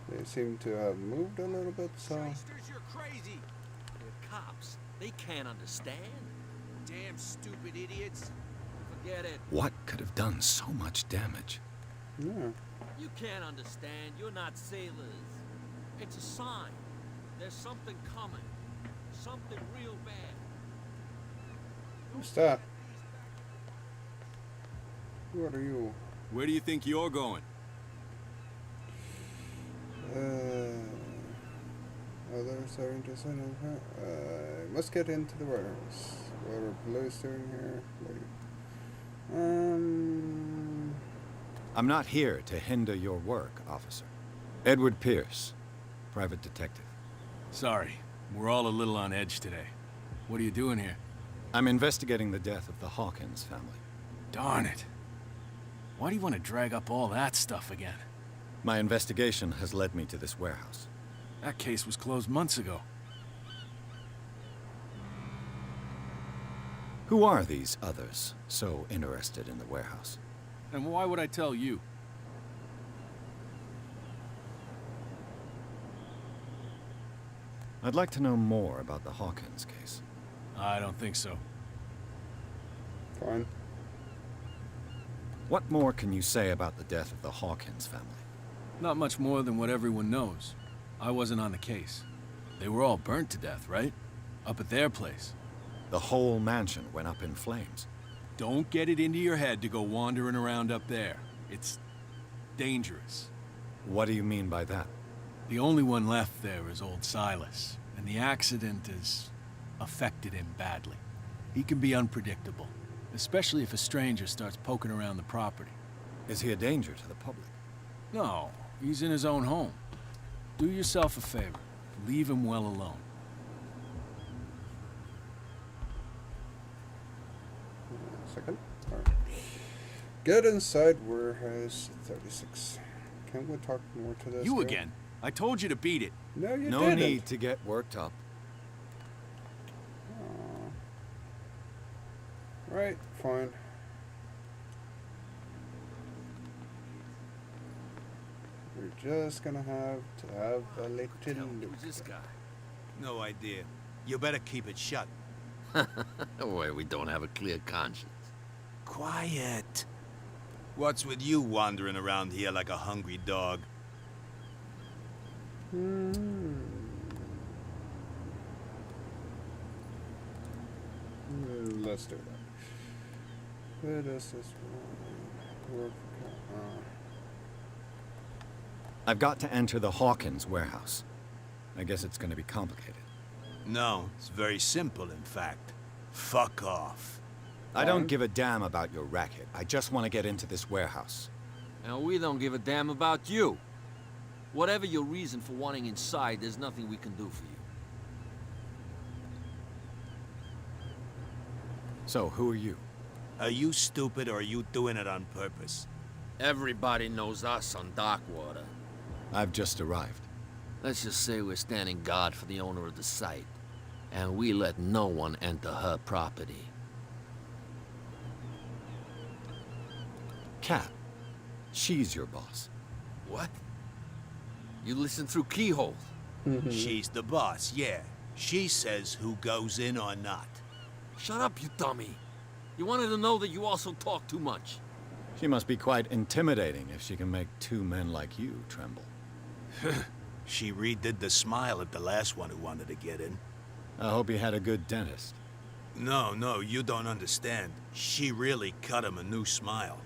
They seem to have moved a little bit, so... Shysters, you're crazy! They're cops. They can't understand. Damn stupid idiots. Forget it. What could have done so much damage? Yeah. You can't understand. You're not sailors. It's a sign. There's something coming. Something real bad. Who's that? What are you? Where do you think you're going? Others are interested in her. I must get into the warehouse. What are police doing here? I'm not here to hinder your work, officer. Edward Pierce, private detective. Sorry, we're all a little on edge today. What are you doing here? I'm investigating the death of the Hawkins family. Darn it. Why do you want to drag up all that stuff again? My investigation has led me to this warehouse. That case was closed months ago. Who are these others so interested in the warehouse? And why would I tell you? I'd like to know more about the Hawkins case. I don't think so. Fine. What more can you say about the death of the Hawkins family? Not much more than what everyone knows. I wasn't on the case. They were all burnt to death, right? Up at their place. The whole mansion went up in flames. Don't get it into your head to go wandering around up there. It's dangerous. What do you mean by that? The only one left there is old Silas, and the accident has affected him badly. He can be unpredictable, especially if a stranger starts poking around the property. Is he a danger to the public? No, he's in his own home. Do yourself a favor. Leave him well alone. Second. Alright. Get inside warehouse 36. Can we talk more to this? You guy? again? I told you to beat it. No, you No didn't. need to get worked up. Right, fine. We're just gonna have to have a little look. Who's this guy? No idea. You better keep it shut. Why, we don't have a clear conscience. Quiet. What's with you wandering around here like a hungry dog? Let's do that. Where does this work? I've got to enter the Hawkins warehouse. I guess it's going to be complicated. No, it's very simple, in fact. Fuck off. I don't give a damn about your racket. I just want to get into this warehouse. And we don't give a damn about you. Whatever your reason for wanting inside, there's nothing we can do for you. So, who are you? Are you stupid or are you doing it on purpose? Everybody knows us on Darkwater. I've just arrived. Let's just say we're standing guard for the owner of the site. And we let no one enter her property. Kat. She's your boss. What? You listen through keyholes. She's the boss, yeah. She says who goes in or not. Shut up, you dummy. You wanted to know that you also talk too much. She must be quite intimidating if she can make two men like you tremble. She redid the smile at the last one who wanted to get in. I hope you had a good dentist. No, you don't understand. She really cut him a new smile.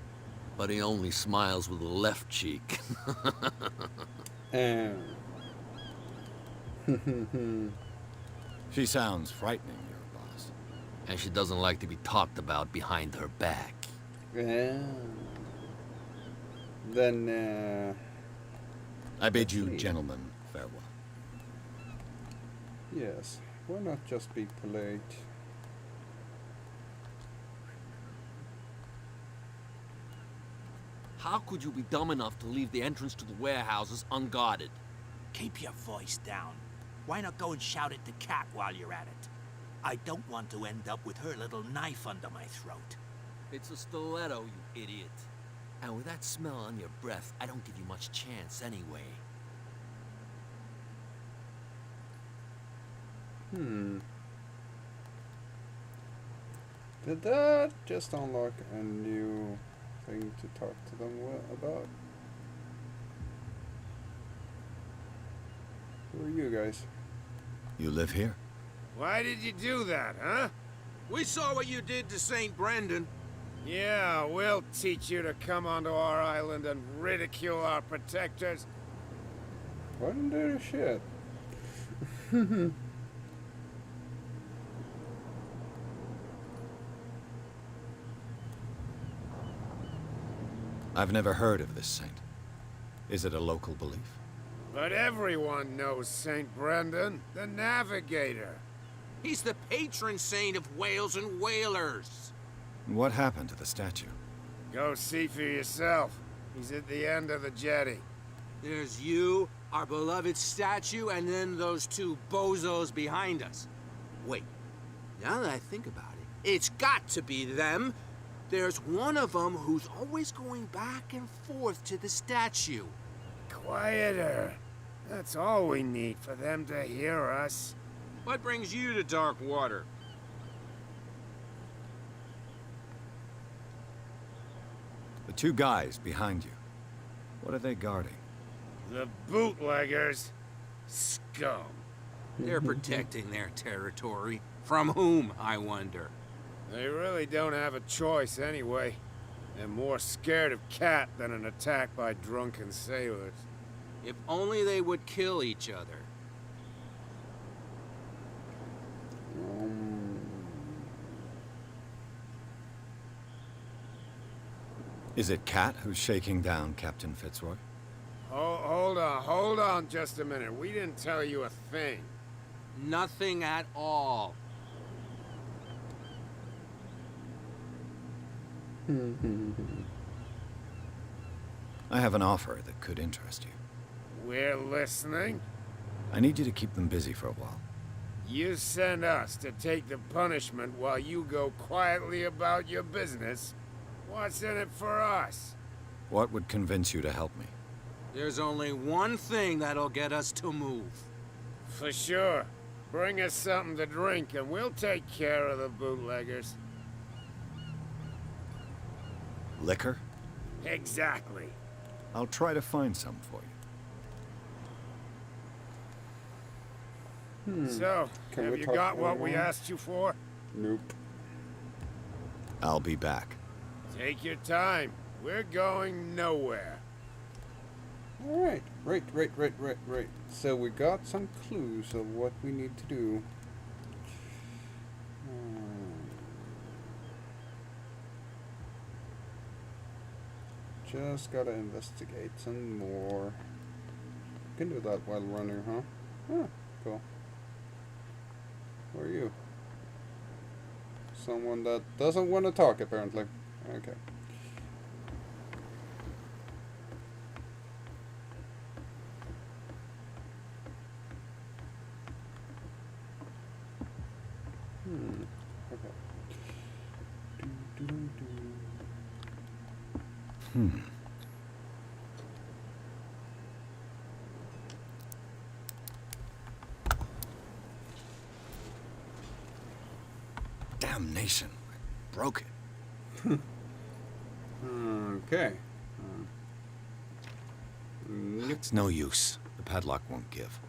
But he only smiles with the left cheek. She sounds frightening, your boss. And she doesn't like to be talked about behind her back. Then, I bid you gentlemen farewell. Yes. Why not just be polite? How could you be dumb enough to leave the entrance to the warehouses unguarded? Keep your voice down. Why not go and shout at the cat while you're at it? I don't want to end up with her little knife under my throat. It's a stiletto, you idiot. And with that smell on your breath, I don't give you much chance anyway. Did that just unlock a new thing to talk to them about? Who are you guys? You live here? Why did you do that, huh? We saw what you did to St. Brendan. Yeah, we'll teach you to come onto our island and ridicule our protectors. Why didn't do shit? I've never heard of this saint. Is it a local belief? But everyone knows St. Brendan, the Navigator. He's the patron saint of whales and whalers. What happened to the statue? Go see for yourself. He's at the end of the jetty. There's you, our beloved statue, and then those two bozos behind us. Wait, now that I think about it, it's got to be them. There's one of them who's always going back and forth to the statue. Quieter. That's all we need for them to hear us. What brings you to Darkwater? The two guys behind you. What are they guarding? The bootleggers. Scum. They're protecting their territory. From whom, I wonder? They really don't have a choice anyway. They're more scared of Cat than an attack by drunken sailors. If only they would kill each other. Is it Cat who's shaking down Captain Fitzroy? Hold on just a minute. We didn't tell you a thing. Nothing at all. I have an offer that could interest you. We're listening. I need you to keep them busy for a while. You send us to take the punishment while you go quietly about your business. What's in it for us? What would convince you to help me? There's only one thing that'll get us to move. For sure. Bring us something to drink and we'll take care of the bootleggers. Liquor? Exactly. I'll try to find some for you. So, have you got what we asked you for? Nope. I'll be back. Take your time. We're going nowhere. Alright, right. So we got some clues of what we need to do. Just gotta investigate some more. Can do that while running, huh? Yeah, cool. Who are you? Someone that doesn't want to talk, apparently. Okay. Okay. Damnation. I broke it. Okay. It's no use. The padlock won't give.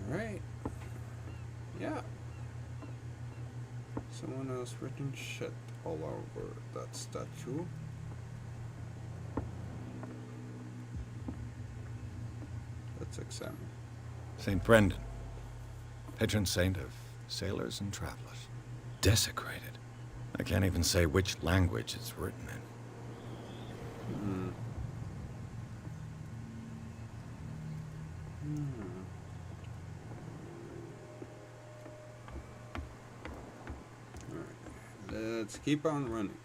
Right. Yeah. Someone has written shit all over that statue. Let's examine. St. Brendan. Patron saint of sailors and travelers. Desecrated. I can't even say which language it's written in. Alright, let's keep on running.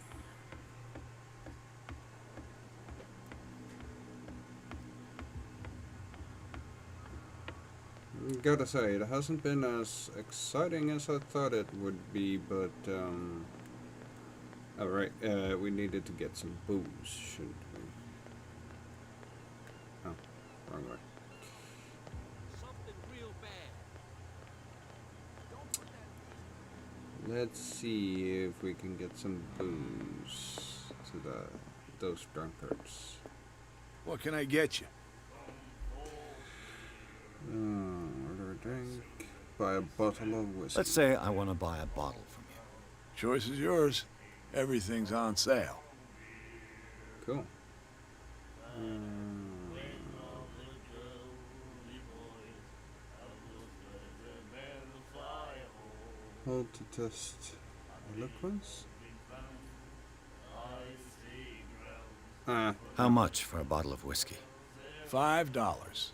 gotta say, it hasn't been as exciting as I thought it would be, but, alright, we needed to get some booze, shouldn't we? Oh, wrong way. Something real bad. Don't put that. Let's see if we can get some booze to those drunkards. What can I get you? Order a drink, buy a bottle of whiskey. Let's say I want to buy a bottle from you. Choice is yours. Everything's on sale. Cool. Hold to test eloquence. How much for a bottle of whiskey? $5.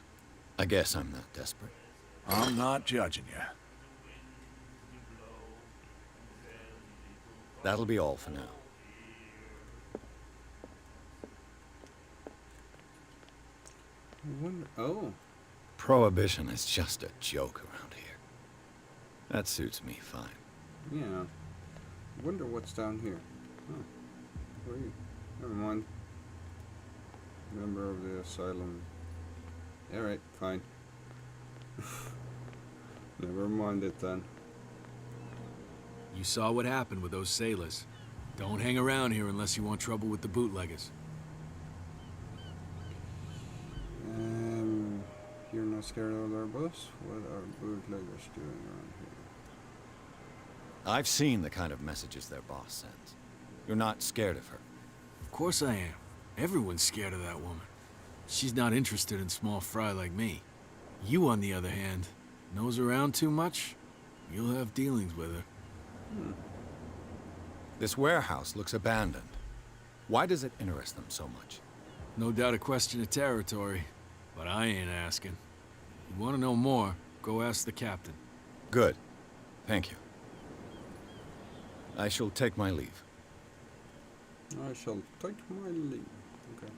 I guess I'm not desperate. I'm not judging you. That'll be all for now. I wonder. Oh. Prohibition is just a joke around here. That suits me fine. Yeah. I wonder what's down here. Oh. Where are you? Never mind. Member of the asylum. Alright, fine. Never mind it then. You saw what happened with those sailors. Don't hang around here unless you want trouble with the bootleggers. You're not scared of our boss? What are bootleggers doing around here? I've seen the kind of messages their boss sends. You're not scared of her. Of course I am. Everyone's scared of that woman. She's not interested in small fry like me. You, on the other hand, nose around too much, you'll have dealings with her. This warehouse looks abandoned. Why does it interest them so much? No doubt a question of territory, but I ain't asking. You want to know more, go ask the captain. Good. Thank you. I shall take my leave. I shall take my leave. Okay.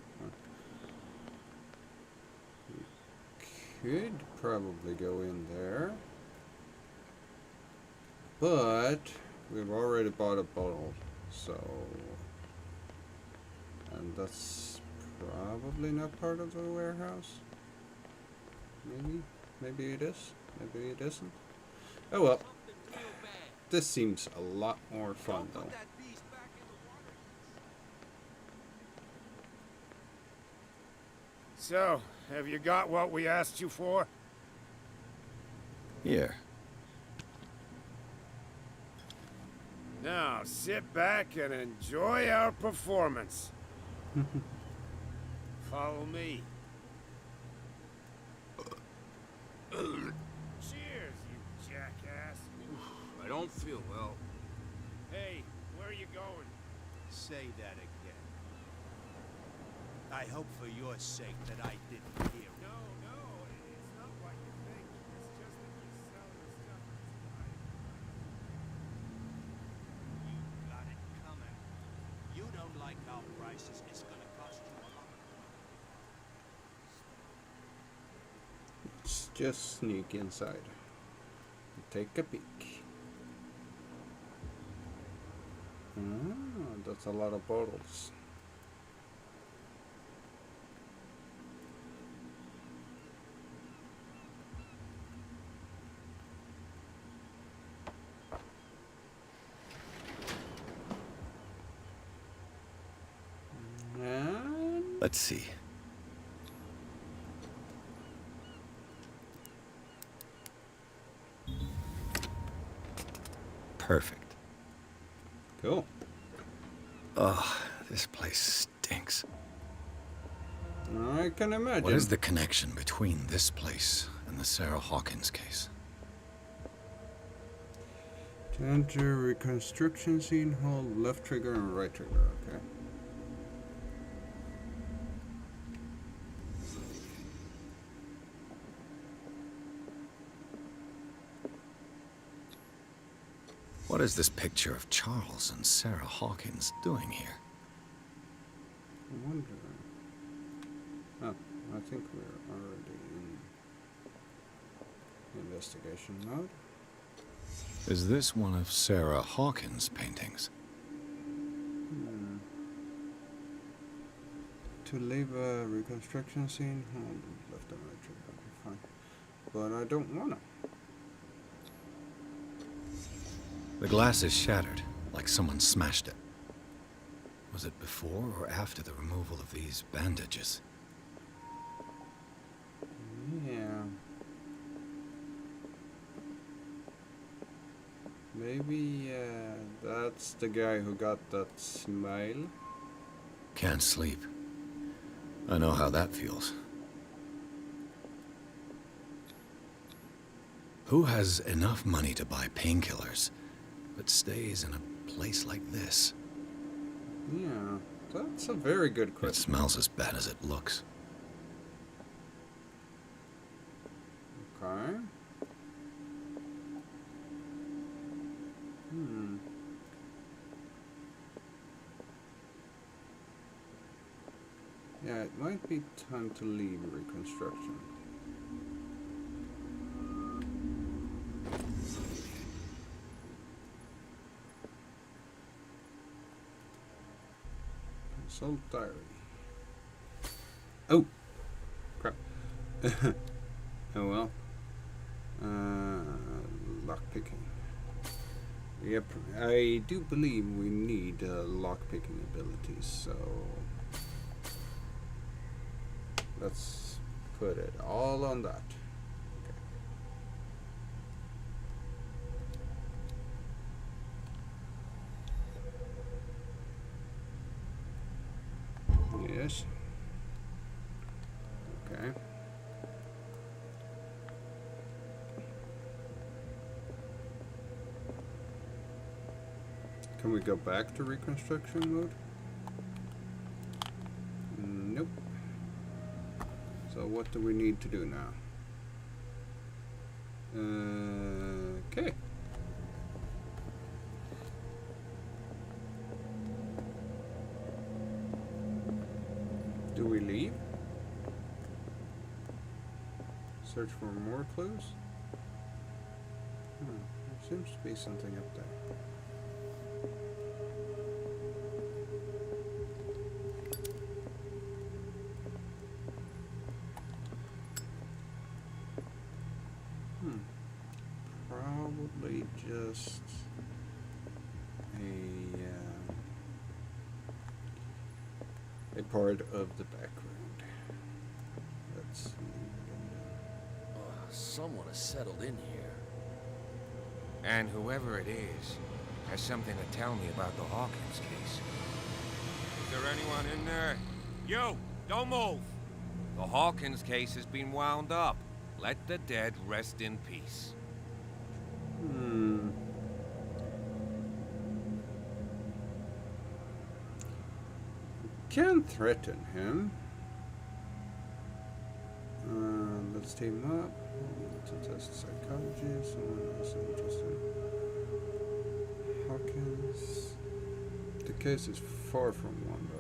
We could probably go in there. But we've already bought a bottle, so... And that's probably not part of the warehouse. Maybe? Maybe it is? Maybe it isn't? Oh well. This seems a lot more fun though. So, have you got what we asked you for? Here. Now, sit back and enjoy our performance. Follow me. Cheers, you jackass. I don't feel well. Hey, where are you going? Say that again. I hope for your sake that I didn't hear. No, it's not what you think. It's just that you sell your stuff inside. You got it coming. You don't like our prices. It's gonna cost you a lot. Let's just sneak inside. Take a peek. That's a lot of bottles. Let's see. Perfect. Cool. Oh, this place stinks. I can imagine. What is the connection between this place and the Sarah Hawkins case? To enter reconstruction scene, hold left trigger and right trigger, okay. What is this picture of Charles and Sarah Hawkins doing here? I wonder. Oh, I think we're already Investigation mode. Is this one of Sarah Hawkins' paintings? To leave a reconstruction scene? Left and right trip, okay, fine. But I don't wanna. The glass is shattered, like someone smashed it. Was it before or after the removal of these bandages? Yeah. Maybe that's the guy who got that smile. Can't sleep. I know how that feels. Who has enough money to buy painkillers, but stays in a place like this? Yeah, that's a very good question. It smells as bad as it looks. Okay. Yeah, it might be time to leave reconstruction. Consult diary. Oh! Crap. Oh well. Lockpicking. Yep, I do believe we need lockpicking abilities, so let's put it all on that. Okay. Yes. Okay. Can we go back to reconstruction mode? Nope. So what do we need to do now? Okay. Do we leave? Search for more clues? There seems to be something up there. Probably just a part of the background. Let's leave it in there. Someone has settled in here. And whoever it is has something to tell me about the Hawkins case. Is there anyone in there? You! Don't move! The Hawkins case has been wound up. Let the dead rest in peace. Can't threaten him. Let's team up to test psychology. Someone else interested. Hawkins. The case is far from wound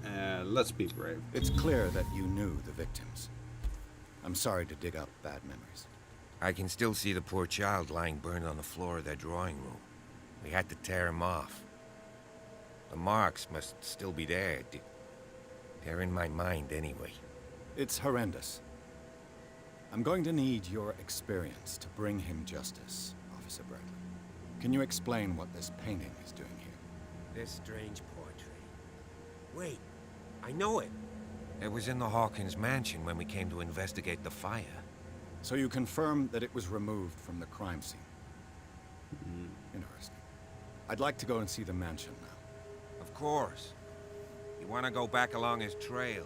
up. Let's be brave. It's clear that you knew the victims. I'm sorry to dig up bad memories. I can still see the poor child lying burned on the floor of their drawing room. We had to tear him off. The marks must still be there. They're in my mind anyway. It's horrendous. I'm going to need your experience to bring him justice, Officer Bradley. Can you explain what this painting is doing here? This strange portrait. Wait, I know it. It was in the Hawkins mansion when we came to investigate the fire. So you confirm that it was removed from the crime scene? Interesting. I'd like to go and see the mansion now. Of course. You want to go back along his trail?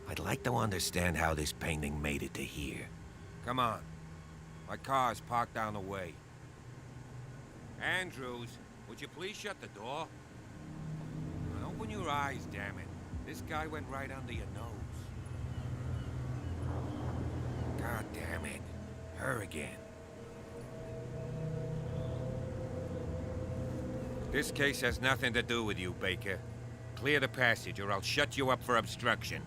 I'd like to understand how this painting made it to here. Come on. My car's parked down the way. Andrews, would you please shut the door? Now open your eyes, damn it. This guy went right under your nose. God damn it. Her again. This case has nothing to do with you, Baker. clear the passage or I'll shut you up for obstruction.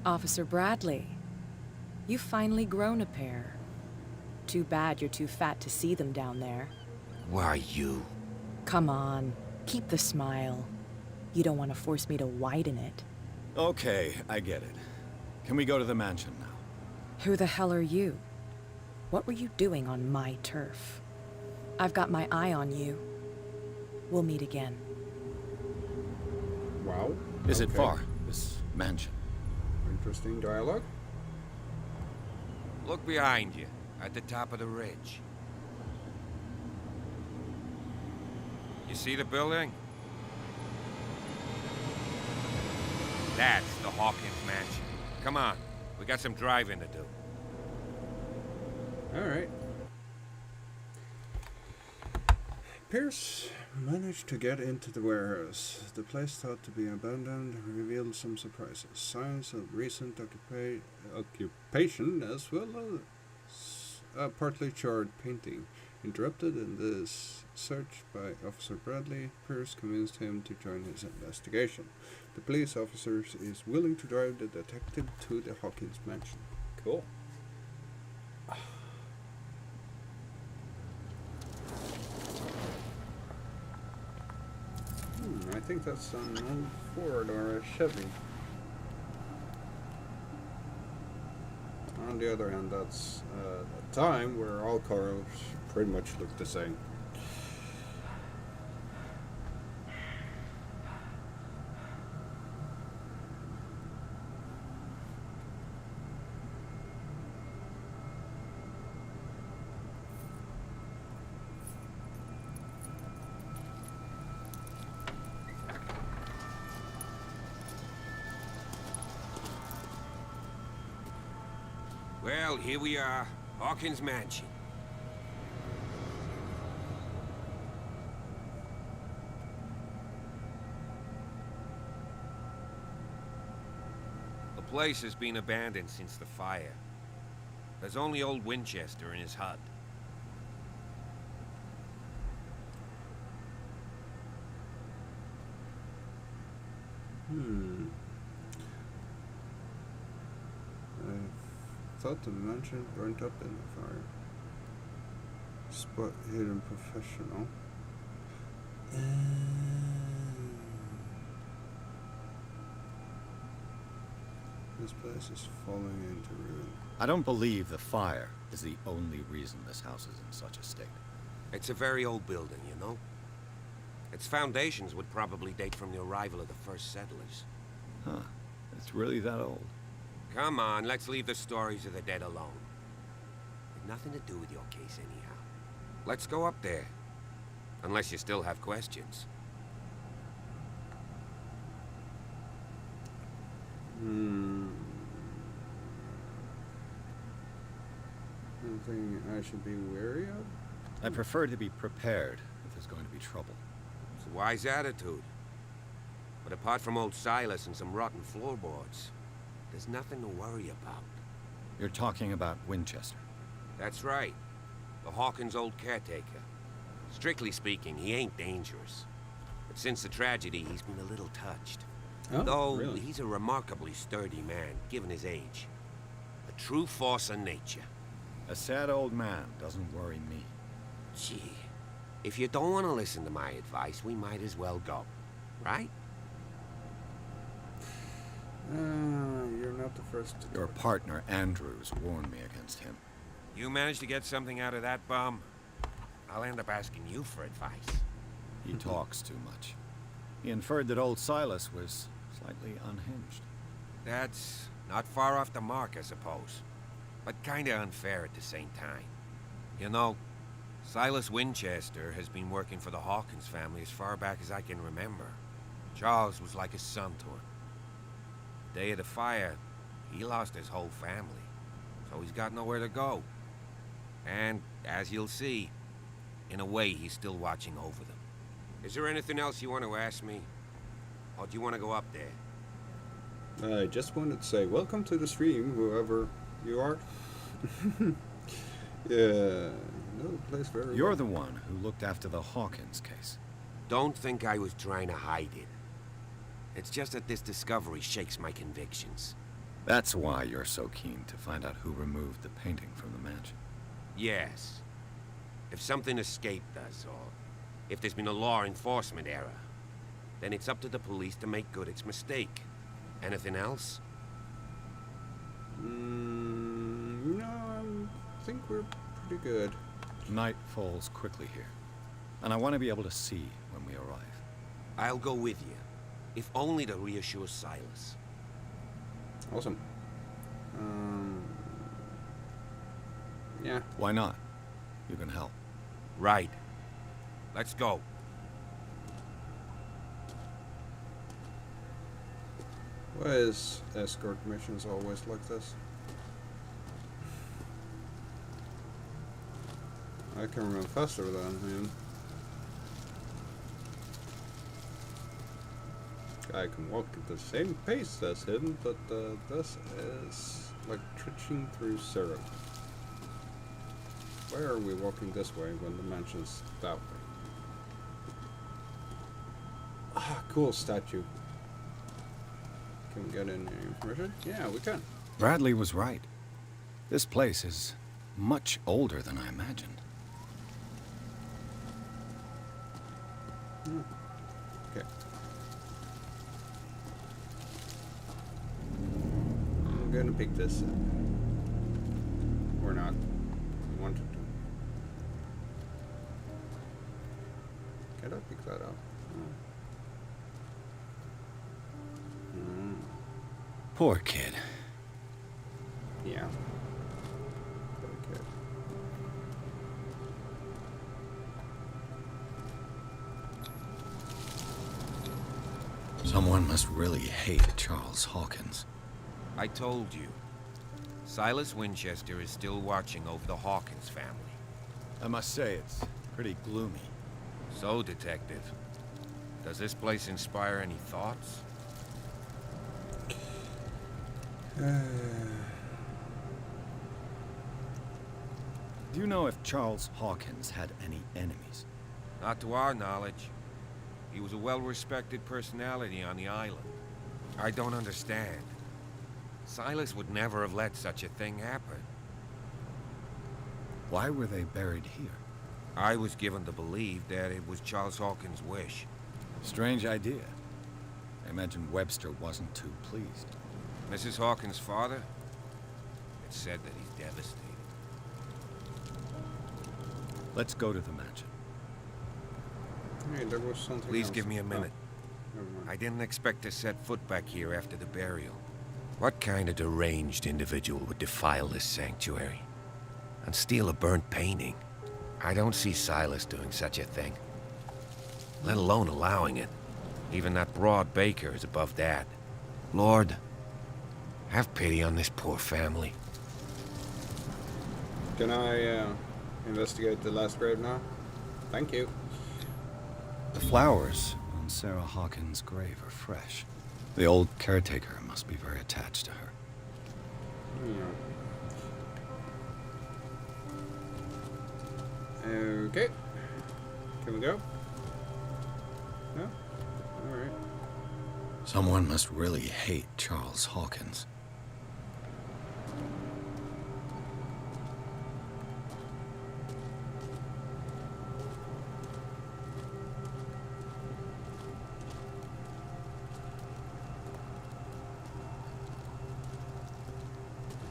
Officer Bradley, you've finally grown a pair. Too bad you're too fat to see them down there. Why, you? Come on, keep the smile. You don't want to force me to widen it. Okay, I get it. Can we go to the mansion now? Who the hell are you? What were you doing on my turf? I've got my eye on you. We'll meet again. Wow. Is it far, this mansion? Interesting dialogue. Look behind you, at the top of the ridge. You see the building? That's the Hawkins mansion. Come on, we got some driving to do. Alright. Pierce managed to get into the warehouse. The place thought to be abandoned revealed some surprises. Signs of recent occupation as well as a partly charred painting. Interrupted in this search by Officer Bradley, Pierce convinced him to join his investigation. The police officer is willing to drive the detective to the Hawkins mansion. Cool. I think that's an old Ford or a Chevy. On the other hand, that's a time where all cars pretty much look the same. Well, here we are, Hawkins Mansion. The place has been abandoned since the fire. There's only old Winchester in his hut. I thought the mansion burnt up in the fire. Spot hidden professional. This place is falling into ruin. I don't believe the fire is the only reason this house is in such a state. It's a very old building, you know? Its foundations would probably date from the arrival of the first settlers. Huh. It's really that old. Come on, let's leave the stories of the dead alone. They've nothing to do with your case anyhow. Let's go up there. Unless you still have questions. Anything I should be wary of? I prefer to be prepared if there's going to be trouble. It's a wise attitude. But apart from old Silas and some rotten floorboards, there's nothing to worry about. You're talking about Winchester? That's right. The Hawkins' old caretaker. Strictly speaking, he ain't dangerous. But since the tragedy, he's been a little touched. Oh, Though really? he's a remarkably sturdy man, given his age. A true force of nature. A sad old man doesn't worry me. Gee, if you don't want to listen to my advice, we might as well go. Right? You're not the first to... Your partner, Andrews, warned me against him. You manage to get something out of that bum, I'll end up asking you for advice. He talks too much. He inferred that old Silas was slightly unhinged. That's not far off the mark, I suppose. But kinda unfair at the same time. You know, Silas Winchester has been working for the Hawkins family as far back as I can remember. Charles was like a son to him. The day of the fire, he lost his whole family, so he's got nowhere to go. And, as you'll see, in a way, he's still watching over them. Is there anything else you want to ask me? Or do you want to go up there? I just wanted to say welcome to the stream, whoever you are. Yeah, know the place very You're well. the one who looked after the Hawkins case. Don't think I was trying to hide it. It's just that this discovery shakes my convictions. That's why you're so keen to find out who removed the painting from the mansion. Yes. If something escaped us, or if there's been a law enforcement error, then it's up to the police to make good its mistake. Anything else? No, I think we're pretty good. Night falls quickly here, and I want to be able to see when we arrive. I'll go with you, if only to reassure Silas. Awesome. Yeah. Why not? You can help. Right. Let's go. Why is escort missions always like this? I can run faster than him. I can walk at the same pace as him, but this is like trudging through syrup. Why are we walking this way when the mansion's that way? Ah, cool statue. Can we get any information? Yeah, we can. Bradley was right. This place is much older than I imagined. Okay. I'm gonna pick this up. Or not. I wanted to. Can I pick that up? Poor kid. Yeah. Poor kid. Someone must really hate Charles Hawkins. I told you. Silas Winchester is still watching over the Hawkins family. I must say, it's pretty gloomy. So, Detective, does this place inspire any thoughts? Do you know if Charles Hawkins had any enemies? Not to our knowledge. He was a well-respected personality on the island. I don't understand. Silas would never have let such a thing happen. Why were they buried here? I was given to believe that it was Charles Hawkins' wish. Strange idea. I imagine Webster wasn't too pleased. Mrs. Hawkins' father? It's said that he's devastated. Let's go to the mansion. Hey, there was something Please else. give me a minute. Oh, never mind. I didn't expect to set foot back here after the burial. What kind of deranged individual would defile this sanctuary? And steal a burnt painting? I don't see Silas doing such a thing. Let alone allowing it. Even that broad baker is above that. Lord, have pity on this poor family. Can I investigate the last grave now? Thank you. The flowers on Sarah Hawkins' grave are fresh. The old caretaker must be very attached to her. Yeah. Okay. Can we go? No? Alright. Someone must really hate Charles Hawkins.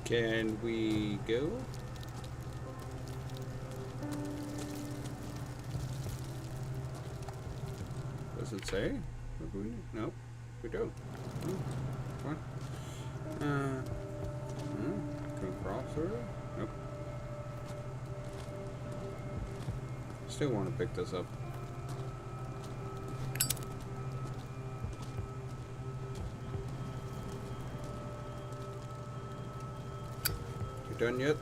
Can we go? Does it say? What do we need? Nope, we don't. What? Can we cross through? Nope. Still want to pick this up. Done yet?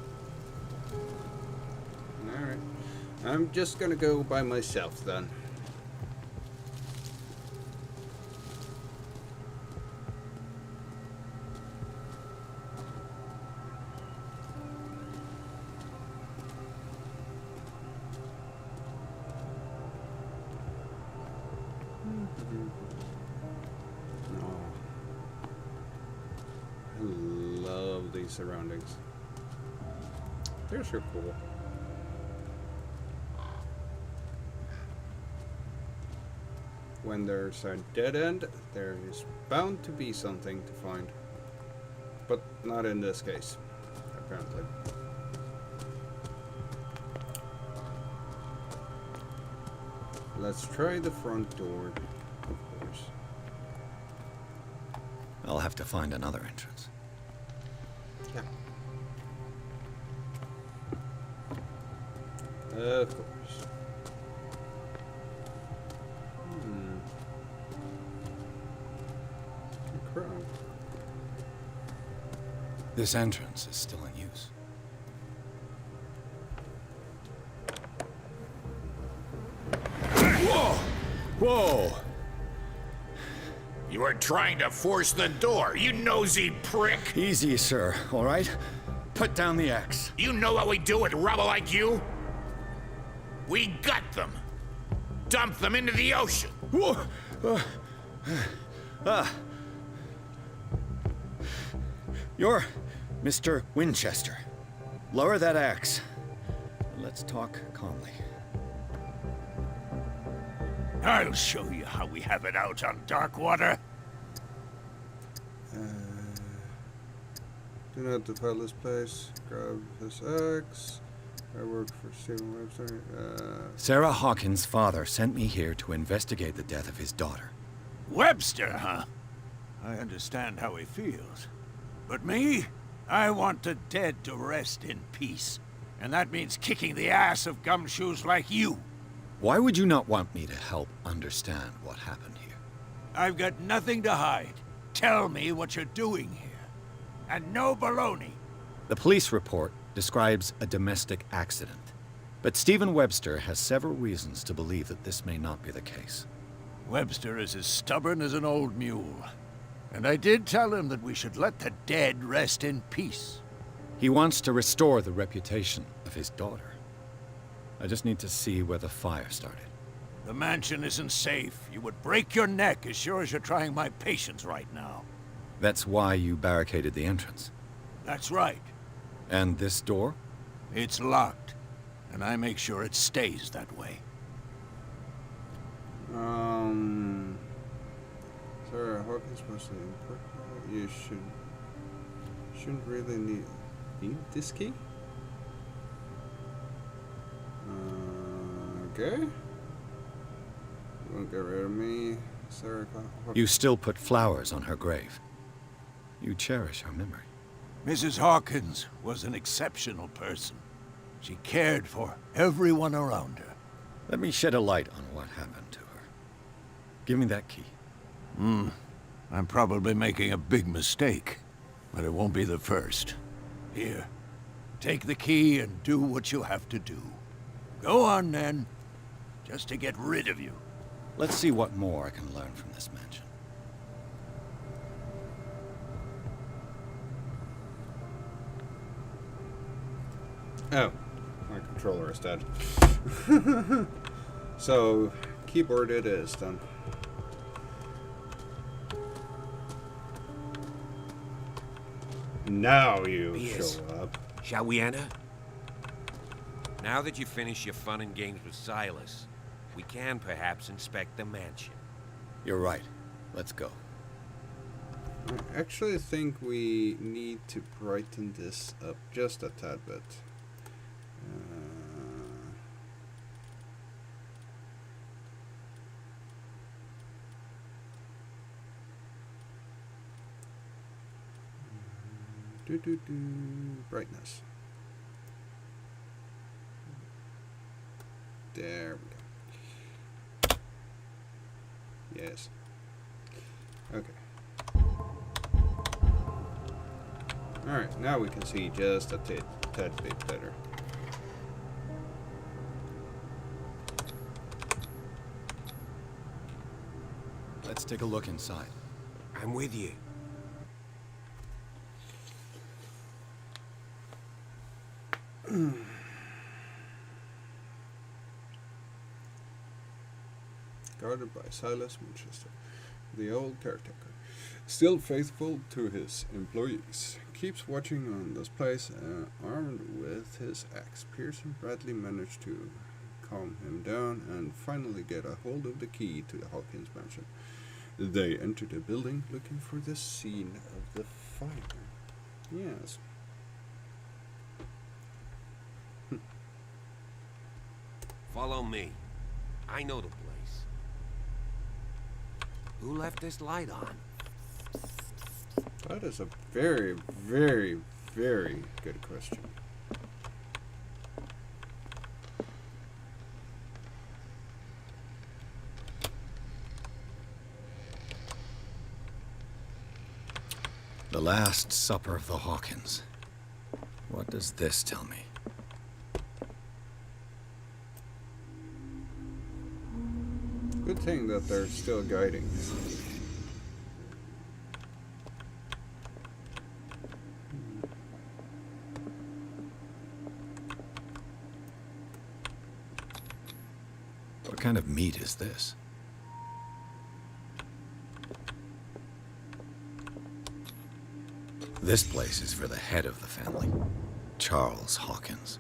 Alright. I'm just gonna go by myself then. surroundings. They're sure cool. When there's a dead end, there is bound to be something to find. But not in this case, apparently. Let's try the front door, of course. I'll have to find another entrance. Yeah. Of course. Crown. This entrance is still in use. Whoa! Whoa! You are trying to force the door, you nosy prick! Easy, sir, all right? Put down the axe. You know what we do with rubble like you? We gut them. Dump them into the ocean. Whoa! You're Mr. Winchester. Lower that axe. Let's talk calmly. I'll show you how we have it out on Darkwater. Do not defile this place. Grab this axe. I work for Stephen Webster. Sarah Hawkins' father sent me here to investigate the death of his daughter. Webster, huh? I understand how he feels. But me? I want the dead to rest in peace. And that means kicking the ass of gumshoes like you. Why would you not want me to help understand what happened here? I've got nothing to hide. Tell me what you're doing here. And no baloney. The police report describes a domestic accident. But Stephen Webster has several reasons to believe that this may not be the case. Webster is as stubborn as an old mule. And I did tell him that we should let the dead rest in peace. He wants to restore the reputation of his daughter. I just need to see where the fire started. The mansion isn't safe. You would break your neck as sure as you're trying my patience right now. That's why you barricaded the entrance. That's right. And this door? It's locked. And I make sure it stays that way. Sarah Hawkins must have important. You shouldn't really need this key? Okay. You won't get rid of me, Sarah Hawkins. You still put flowers on her grave. You cherish her memory. Mrs. Hawkins was an exceptional person. She cared for everyone around her. Let me shed a light on what happened to her. Give me that key. I'm probably making a big mistake, but it won't be the first. Here, take the key and do what you have to do. Go on, then. Just to get rid of you. Let's see what more I can learn from this mansion. Oh, my controller is dead. So, keyboard it is then. Now you Yes. show up. Shall we enter? Now that you've finished your fun and games with Silas, we can perhaps inspect the mansion. You're right. Let's go. I actually think we need to brighten this up just a tad bit. Brightness. There we go. Yes. Okay. Alright, now we can see just a tad bit better. Let's take a look inside. I'm with you. Guarded by Silas Winchester, the old caretaker. Still faithful to his employees. Keeps watching on this place, armed with his axe. Pierce and Bradley manage to calm him down and finally get a hold of the key to the Hawkins mansion. They enter the building looking for the scene of the fire. Yes. Follow me. I know the place. Who left this light on? That is a very, very, very good question. The Last Supper of the Hawkins. What does this tell me? Good thing that they're still guiding. What kind of meat is this? This place is for the head of the family, Charles Hawkins.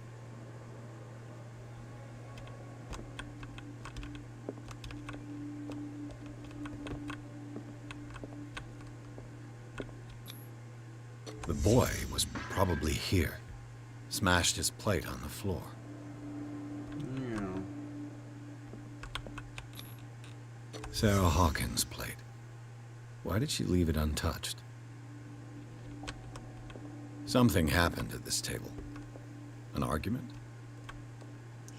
The boy was probably here. Smashed his plate on the floor. Yeah. Sarah Hawkins' plate. Why did she leave it untouched? Something happened at this table. An argument?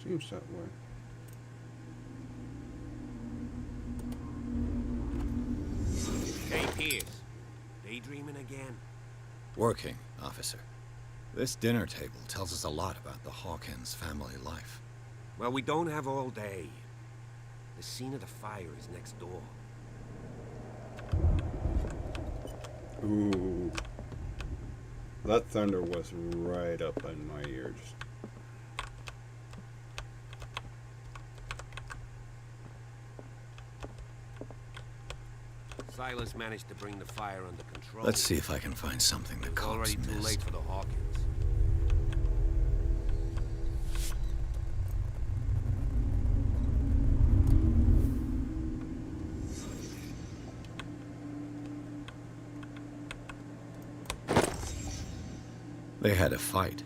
Seems that way. Hey, Pierce. Daydreaming again? Working, officer. This dinner table tells us a lot about the Hawkins family life. Well, we don't have all day. The scene of the fire is next door. Ooh. That thunder was right up in my ears. Silas managed to bring the fire under control. Let's see if I can find something the It's cops already too missed. late for the Hawkins. They had a fight.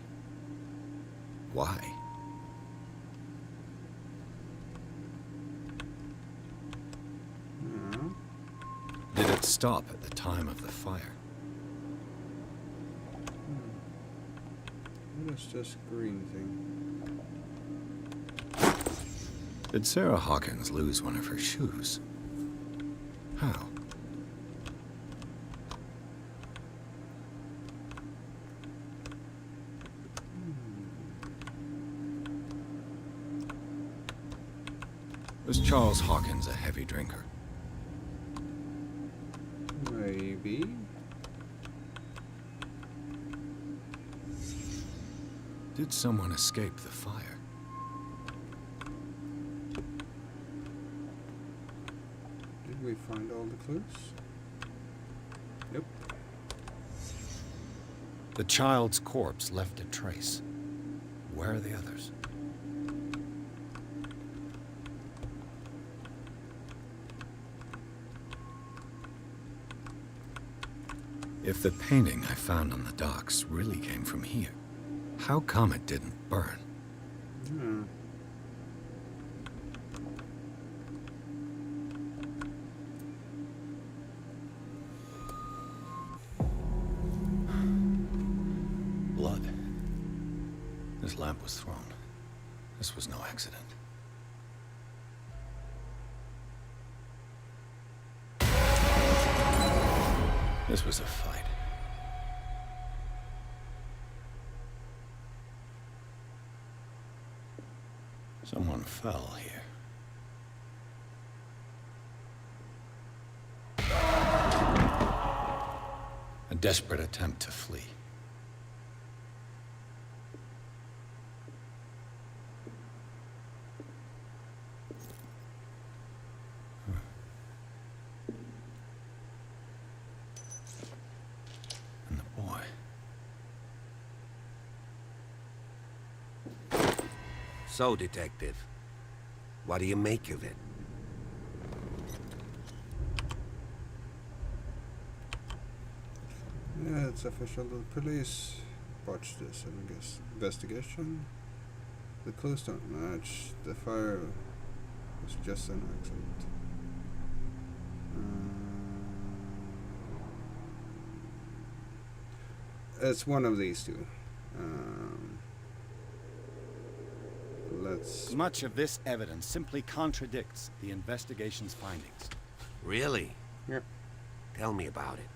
Why? Did it stop at the time of the fire? What is this green thing? Did Sarah Hawkins lose one of her shoes? How? Was Charles Hawkins a heavy drinker? Maybe. Did someone escape the fire? Did we find all the clues? Nope. The child's corpse left a trace. Where are the others? If the painting I found on the docks really came from here, how come it didn't burn? Hmm. Blood. This lamp was thrown. This was no accident. This was a fight. Someone fell here. A desperate attempt to flee. So, Detective, what do you make of it? Yeah, it's official. The police botched this investigation. The clues don't match. The fire was just an accident. It's one of these two. Let's... Much of this evidence simply contradicts the investigation's findings. Really? Yep. Tell me about it.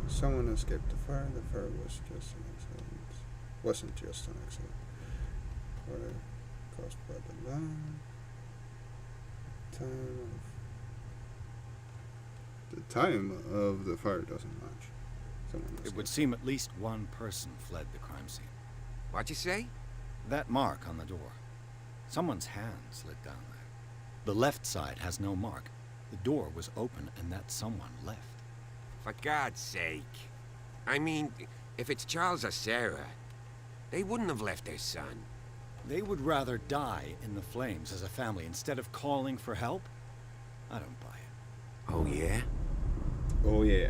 Someone escaped the fire. The fire was just an accident. Wasn't just an accident. Fire caused by the line. The time of the fire doesn't match. It would seem at least one person fled the crime scene. What'd you say? That mark on the door. Someone's hand slid down there. The left side has no mark. The door was open and that someone left. For God's sake. I mean, if it's Charles or Sarah, they wouldn't have left their son. They would rather die in the flames as a family instead of calling for help? I don't buy it. Oh, yeah? Oh, yeah.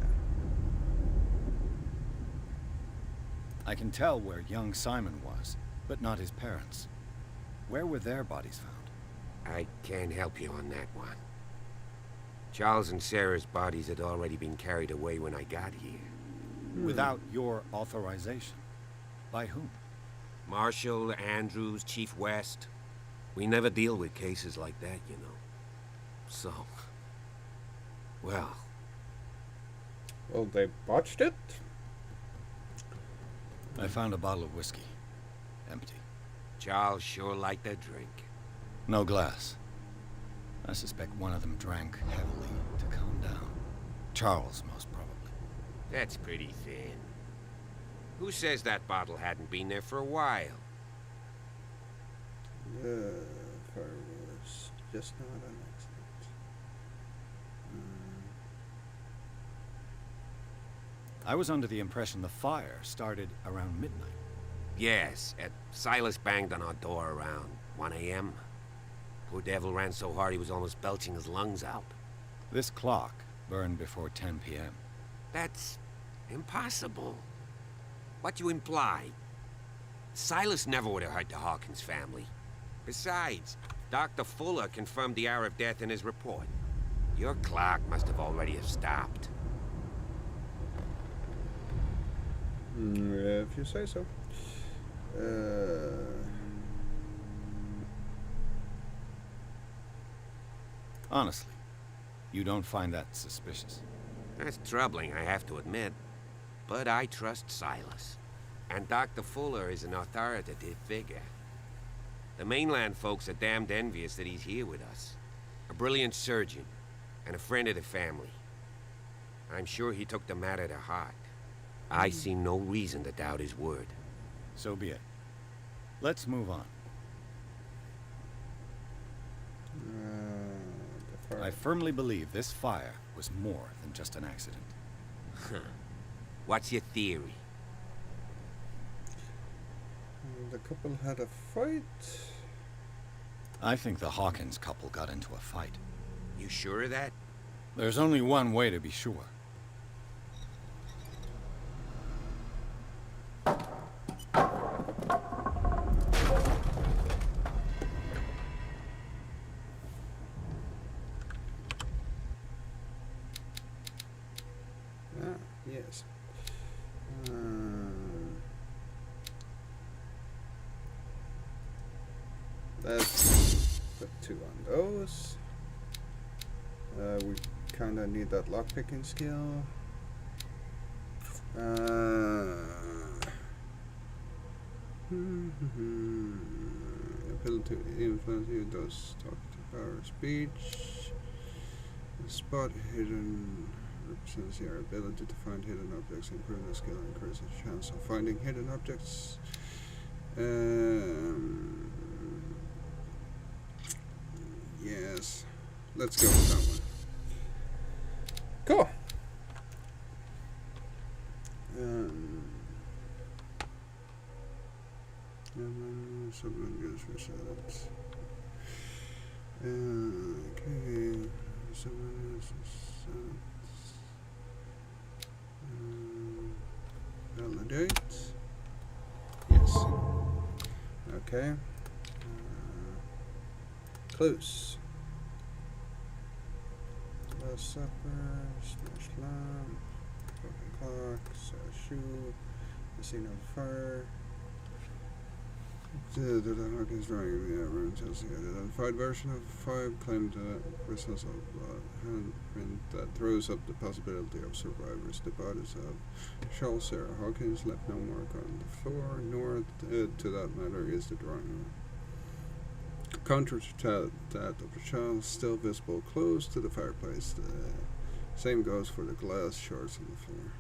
I can tell where young Simon was, but not his parents. Where were their bodies found? I can't help you on that one. Charles and Sarah's bodies had already been carried away when I got here. Without your authorization? By whom? Marshall, Andrews, Chief West. We never deal with cases like that, you know. So... well... Well, they botched it? I found a bottle of whiskey. Empty. Charles sure liked their drink. No glass. I suspect one of them drank heavily to calm down. Charles, most probably. That's pretty thin. Who says that bottle hadn't been there for a while? The fire was just not an accident. I was under the impression the fire started around midnight. Yes, Silas banged on our door around 1 a.m. Poor devil ran so hard he was almost belching his lungs out. This clock burned before 10 p.m. That's impossible. What you imply? Silas never would have hurt the Hawkins family. Besides, Dr. Fuller confirmed the hour of death in his report. Your clock must have already have stopped. If you say so. Honestly, you don't find that suspicious? That's troubling, I have to admit. But I trust Silas. And Dr. Fuller is an authoritative figure. The mainland folks are damned envious that he's here with us. A brilliant surgeon, and a friend of the family. I'm sure he took the matter to heart. I see no reason to doubt his word. So be it. Let's move on. I firmly believe this fire was more than just an accident. What's your theory? The couple had a fight? I think the Hawkins couple got into a fight. You sure of that? There's only one way to be sure. Yes. Let's put 2 on those. We kind of need that lockpicking skill. Ability to influence you does talk to power speech. Spot hidden represents your ability to find hidden objects, improve the skill, and increase the chance of finding hidden objects. Yes, let's go with that one. Cool. Someone gives results. Okay. Someone gives results. Validate. Yes. Okay. Close. Last Supper, Smash Lamp, Broken Clock, Shoe, The Scene of Fire. The Hawkins drawing the room tells the identified version of 5 claimed presence of blood handprint that throws up the possibility of survivors. The bodies of Charles Sarah Hawkins left no mark on the floor, nor to that matter is the drawing room. Contrary to that of the child, still visible close to the fireplace. The same goes for the glass shards on the floor.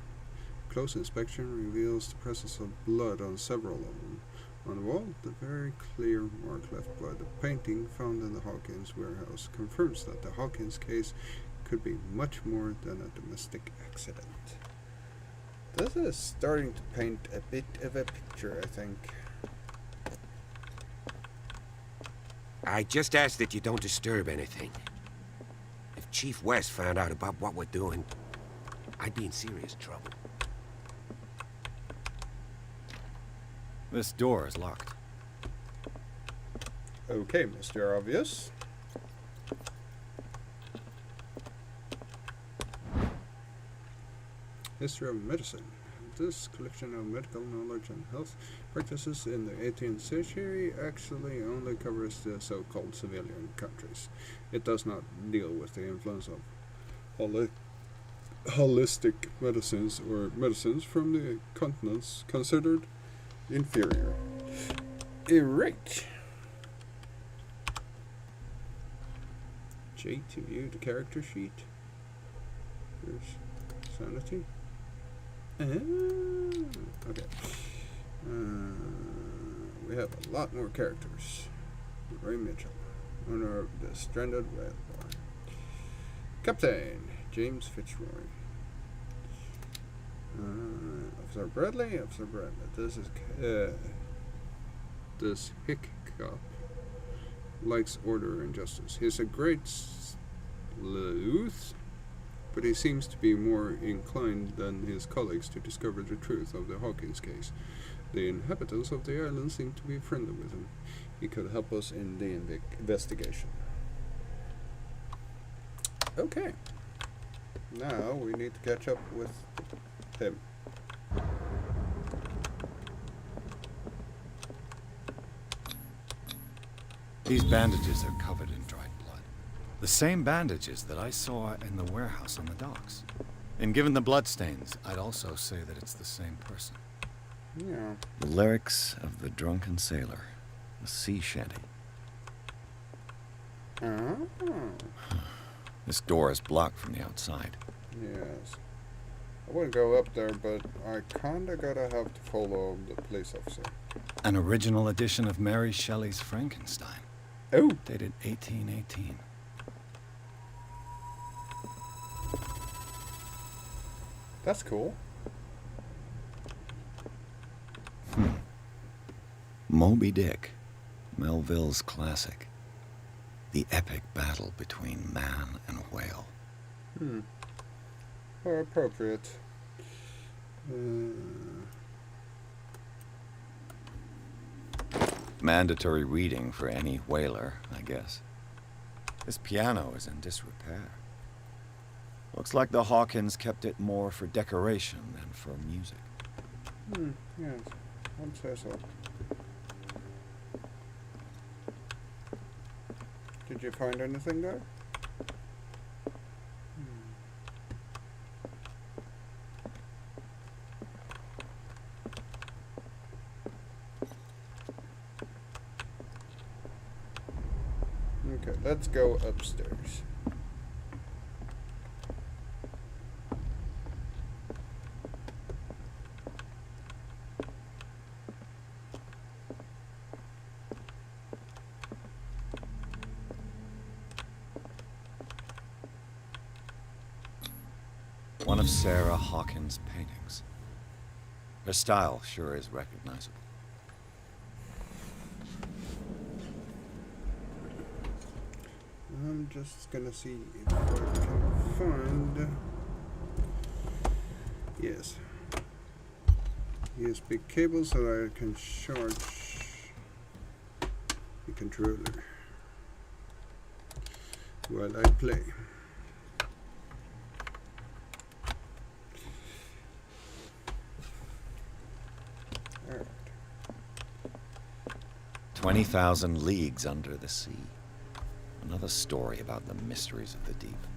Close inspection reveals the presence of blood on several of them. On the wall, the very clear mark left by the painting found in the Hawkins warehouse confirms that the Hawkins case could be much more than a domestic accident. This is starting to paint a bit of a picture, I think. I just ask that you don't disturb anything. If Chief West found out about what we're doing, I'd be in serious trouble. This door is locked. Okay, Mr. Obvious. History of medicine. This collection of medical knowledge and health practices in the 18th century actually only covers the so-called civilian countries. It does not deal with the influence of holistic medicines or medicines from the continents considered inferior. Right. J to view the character sheet. Here's sanity. Okay. We have a lot more characters. Ray Mitchell, owner of the Stranded Whale Bar. Captain James Fitzroy. Officer Bradley. This is this hick cop likes order and justice. He's a great sleuth, but he seems to be more inclined than his colleagues to discover the truth of the Hawkins case. The inhabitants of the island seem to be friendly with him. He could help us in the investigation. Okay. Now we need to catch up with him. These bandages are covered in dried blood. The same bandages that I saw in the warehouse on the docks. And given the bloodstains, I'd also say that it's the same person. Yeah. The lyrics of the drunken sailor. A sea shanty. Oh. This door is blocked from the outside. Yes. I wouldn't go up there, but I kinda gotta have to follow the police officer. An original edition of Mary Shelley's Frankenstein. Oh. Dated 1818. That's cool. Moby Dick, Melville's classic. The epic battle between man and whale. Or appropriate. Mandatory reading for any whaler, I guess. This piano is in disrepair. Looks like the Hawkins kept it more for decoration than for music. Yes. I'd say so. Did you find anything there? Okay, let's go upstairs. One of Sarah Hawkins' paintings. Her style sure is recognizable. I'm just gonna see if I can find. Yes. USB cable so that I can charge the controller while I play. Alright. 20,000 leagues under the sea. Another story about the mysteries of the deep.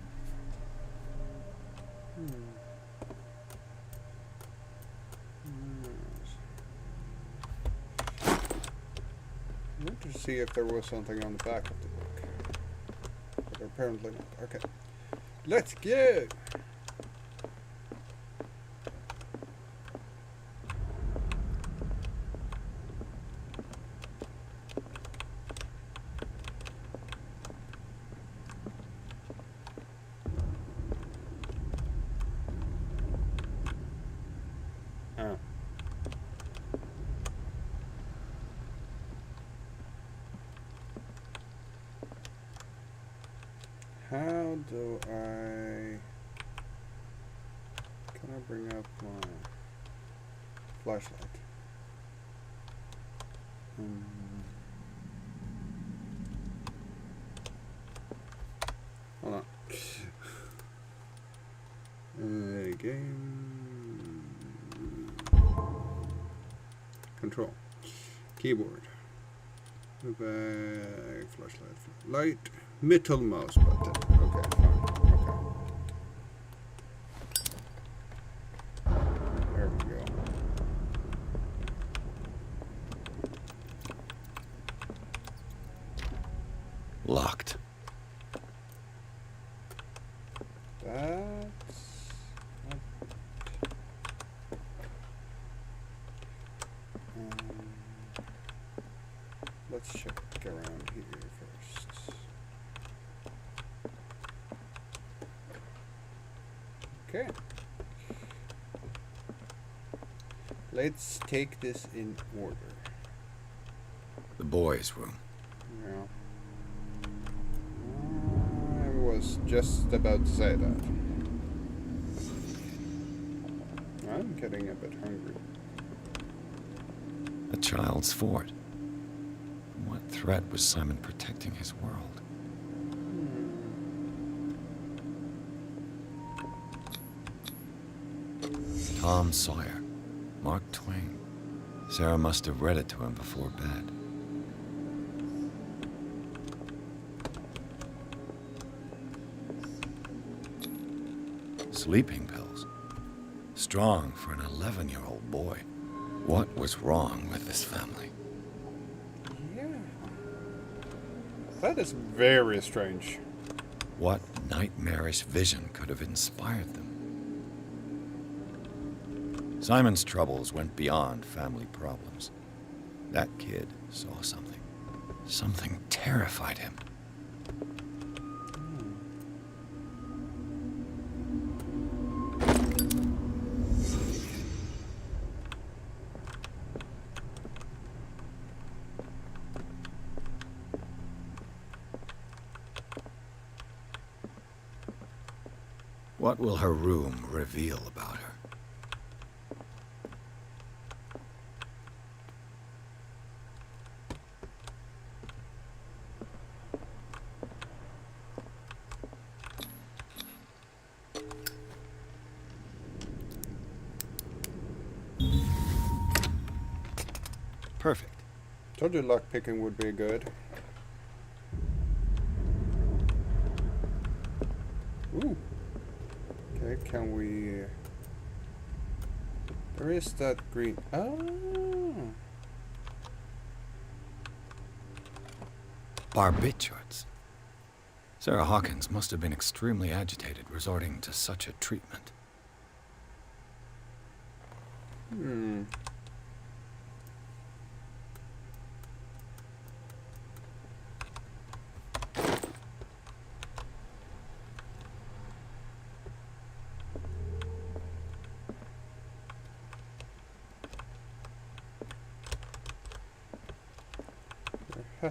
I want to see if there was something on the back of the book. But apparently not. Okay. Let's go! How do I... Can I bring up my flashlight? Hold on. Game... Control. Keyboard. Move back. Flashlight. Light. Middle mouse button. Okay, fine. Okay. There we go. Locked. That's... let's check around here first. Okay. Let's take this in order. The boys' room. Yeah. I was just about to say that. I'm getting a bit hungry. A child's fort. From what threat was Simon protecting his world? Tom Sawyer. Mark Twain. Sarah must have read it to him before bed. Sleeping pills. Strong for an 11-year-old boy. What was wrong with this family? Yeah. That is very strange. What nightmarish vision could have inspired them? Simon's troubles went beyond family problems. That kid saw something. Something terrified him. What will her room reveal about her? Perfect. Told you lock picking would be good. Ooh. Okay, can we... There is that green... Oh! Barbiturates. Sarah Hawkins must have been extremely agitated resorting to such a treatment.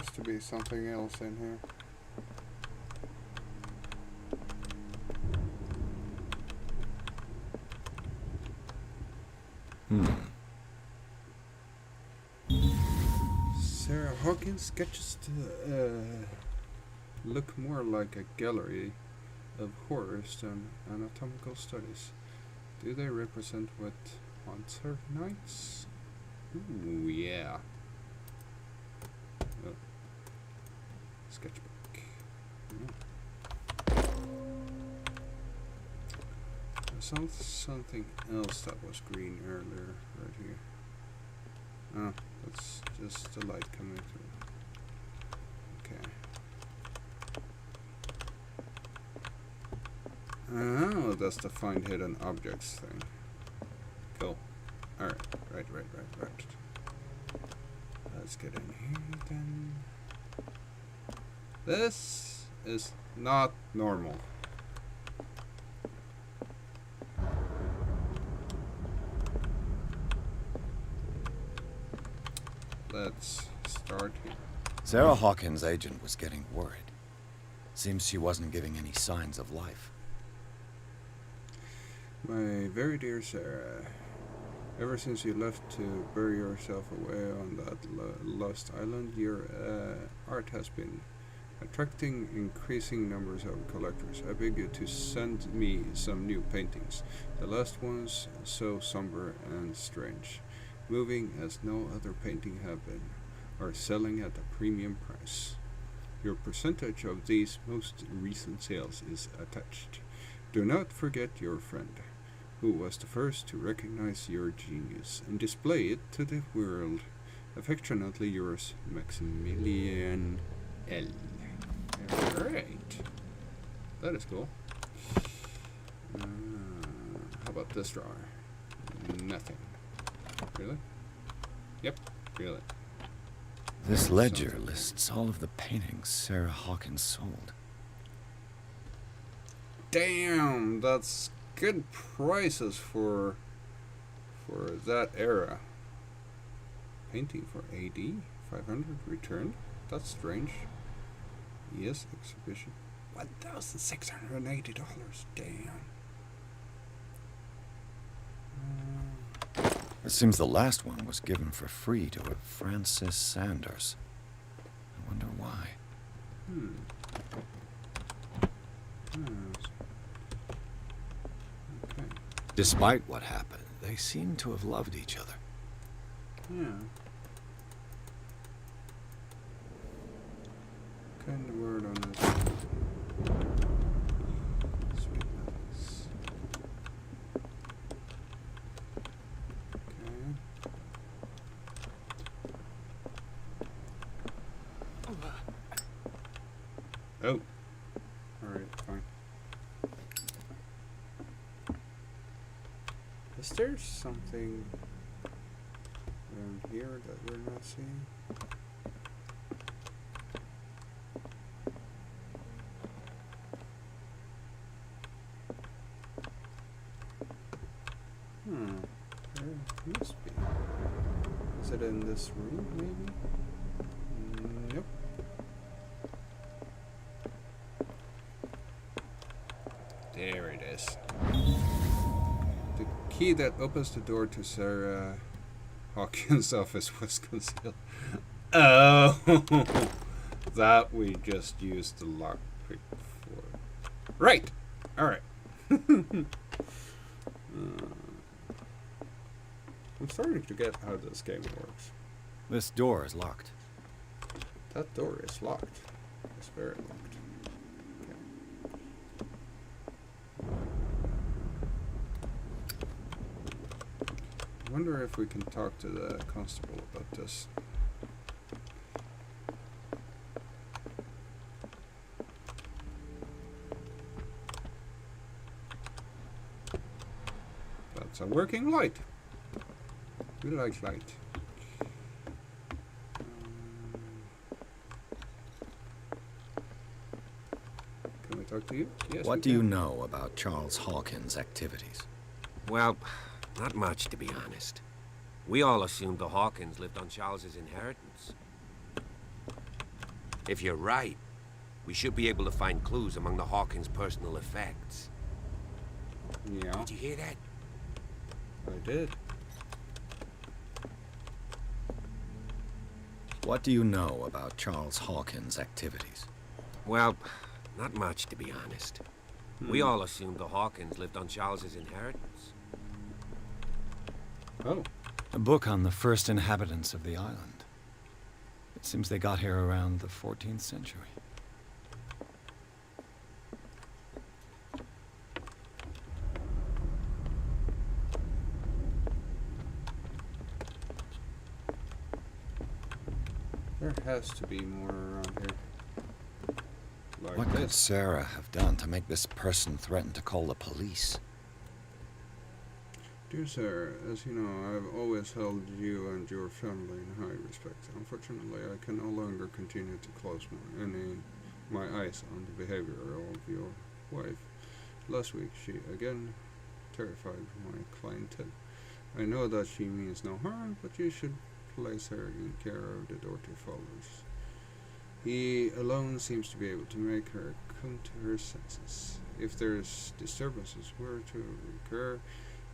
There has to be something else in here. Sarah Hawkins sketches look more like a gallery of horrors than anatomical studies. Do they represent what haunts her nights? Ooh, yeah. Oh. Sketchbook. I saw something else that was green earlier, right here. Oh, that's just the light coming through. Okay. Oh, that's the find hidden objects thing. Cool. Alright, right. Let's get in here then. This is not normal. Let's start here. Sarah Hawkins' agent was getting worried. Seems she wasn't giving any signs of life. My very dear Sarah, ever since you left to bury yourself away on that lost island, your art has been attracting increasing numbers of collectors. I beg you to send me some new paintings. The last ones so somber and strange, moving as no other painting have been, are selling at a premium price. Your percentage of these most recent sales is attached. Do not forget your friend, who was the first to recognize your genius and display it to the world. Affectionately yours, Maximilian L. Alright. That is cool. How about this drawer? Nothing. Really? Yep, really. This ledger lists all of the paintings Sarah Hawkins sold. Damn, that's good prices for that era. Painting for AD 500 returned. That's strange. Yes, exhibition. $1,680. Damn. It seems the last one was given for free to a Francis Sanders. I wonder why. Okay. Despite what happened, they seem to have loved each other. Yeah. Kind of word on this. Sweet nuts. Okay. Oh. Alright, fine. Is there something around here that we're not seeing? There must be. Is it in this room, maybe? Nope. There it is. The key that opens the door to Sarah Hawkins' office was concealed. Oh, that we just used the lockpick for. Right. All right. I'm starting to get how this game works. This door is locked. That door is locked. It's very locked. I wonder if we can talk to the constable about this. That's a working light. We like light. Can we talk to you? Yes. What do you know about Charles Hawkins' activities? Well, not much, to be honest. We all assumed the Hawkins lived on Charles's inheritance. If you're right, we should be able to find clues among the Hawkins' personal effects. Yeah. Did you hear that? I did. What do you know about Charles Hawkins' activities? Well, not much, to be honest. We all assumed the Hawkins lived on Charles's inheritance. Oh. A book on the first inhabitants of the island. It seems they got here around the 14th century. There has to be more around here. Like What could this. Sarah have done to make this person threaten to call the police? Dear Sarah, as you know, I've always held you and your family in high respect. Unfortunately, I can no longer continue to close my eyes on the behavior of your wife. Last week, she again terrified my clientele. I know that she means no harm, but you should place her in care of the daughter followers. He alone seems to be able to make her come to her senses. If there's disturbances were to occur,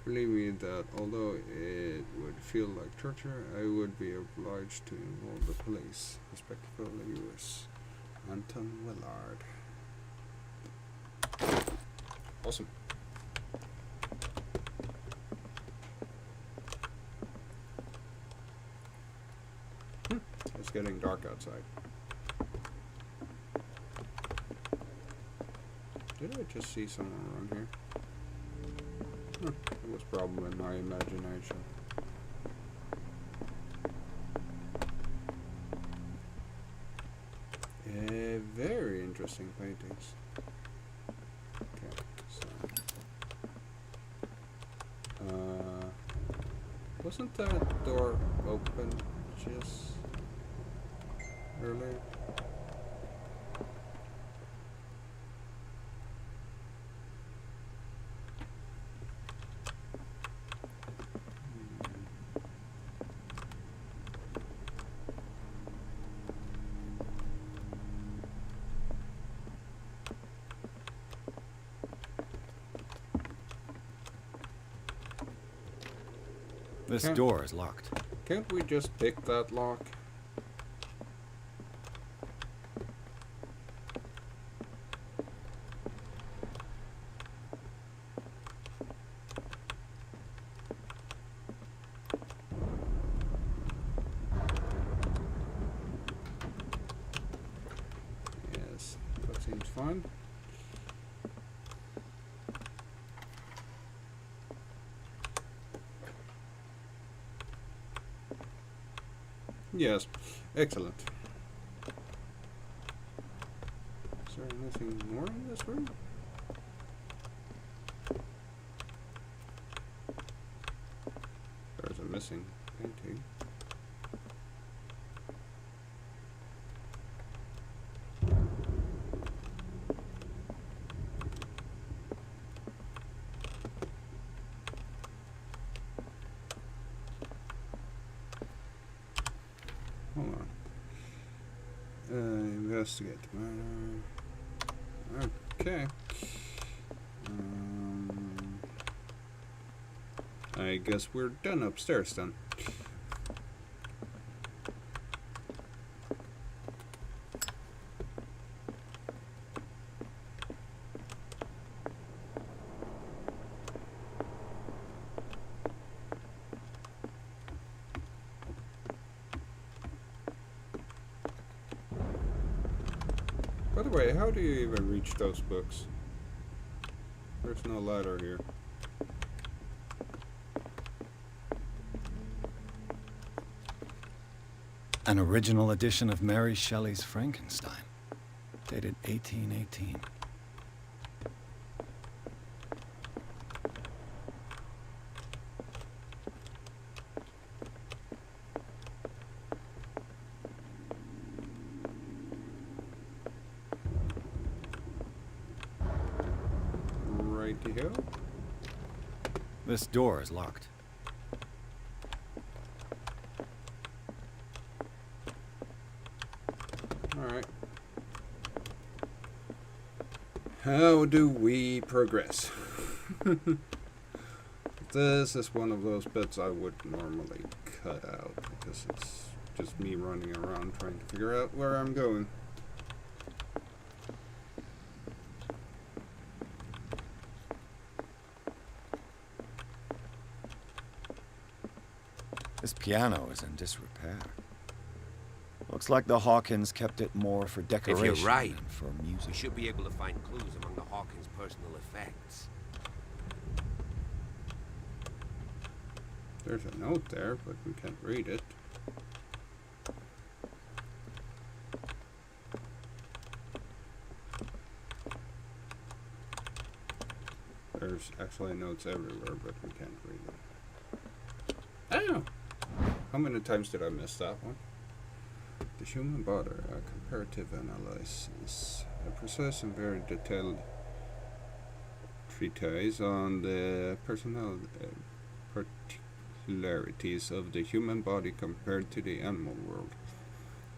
believe me that although it would feel like torture, I would be obliged to involve the police. Respectfully yours, Anton Willard. Awesome. It's getting dark outside. Did I just see someone around here? It was probably my imagination. Very interesting paintings. Okay, so wasn't that door open just earlier? This door is locked. Can't we just pick that lock? Yes, that seems fine. Yes, excellent. Is there anything more in this room? There's a missing painting. Hold on. Investigate the matter. Okay. I guess we're done upstairs then. By the way, how do you even reach those books? There's no ladder here. An original edition of Mary Shelley's Frankenstein, dated 1818. Righty-ho. This door is locked. Alright. How do we progress? This is one of those bits I would normally cut out because it's just me running around trying to figure out where I'm going. This piano is in disrepair. Looks like the Hawkins kept it more for decoration If you're right, than for music. we should be able to find clues among the Hawkins' personal effects. There's a note there, but we can't read it. There's actually notes everywhere, but we can't read them. Oh! How many times did I miss that one? The human body, a comparative analysis, a precise and very detailed treatise on the particularities of the human body compared to the animal world.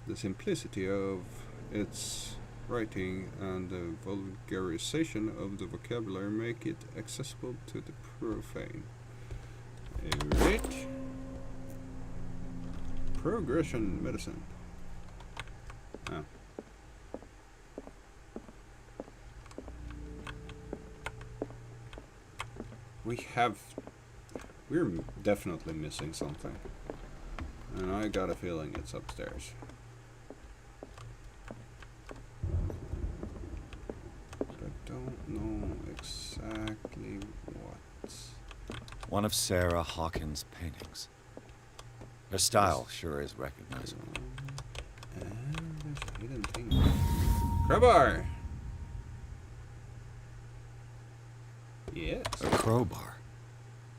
The simplicity of its writing and the vulgarization of the vocabulary make it accessible to the profane. Alright. Progression medicine. Oh. We're definitely missing something. And I got a feeling it's upstairs. But I don't know exactly what. One of Sarah Hawkins' paintings. Her style sure is recognizable. And there's a hidden thing. Crowbar! Yes. A crowbar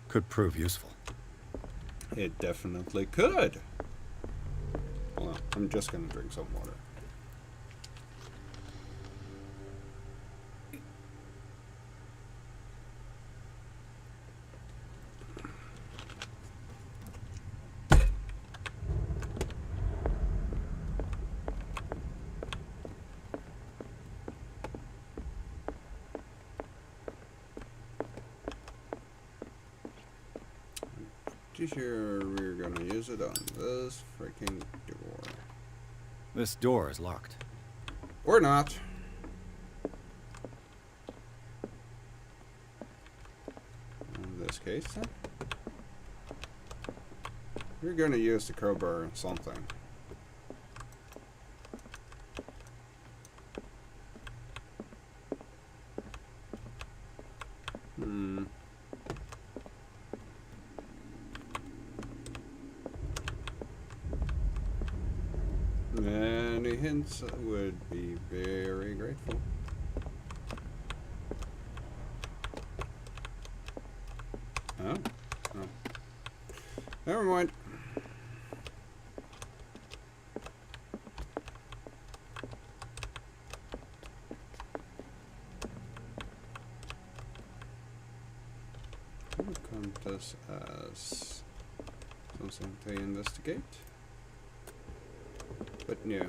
could prove useful. It definitely could. Well, I'm just gonna drink some water. Pretty sure we're gonna use it on this freaking door. This door is locked. Or not. In this case, then, we're gonna use the crowbar on something. Any hints would be very grateful. Oh. Never mind. We'll count this as something to investigate. But no.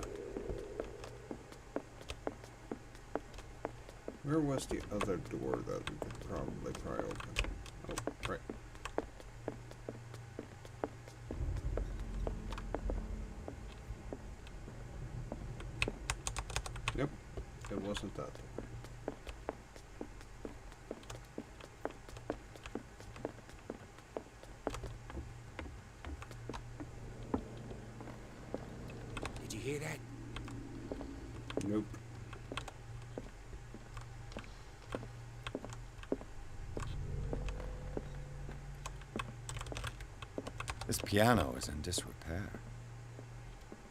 Where was the other door that we could probably pry open? Oh, right. Yep, it wasn't that door. Did you hear that? Nope. This piano is in disrepair.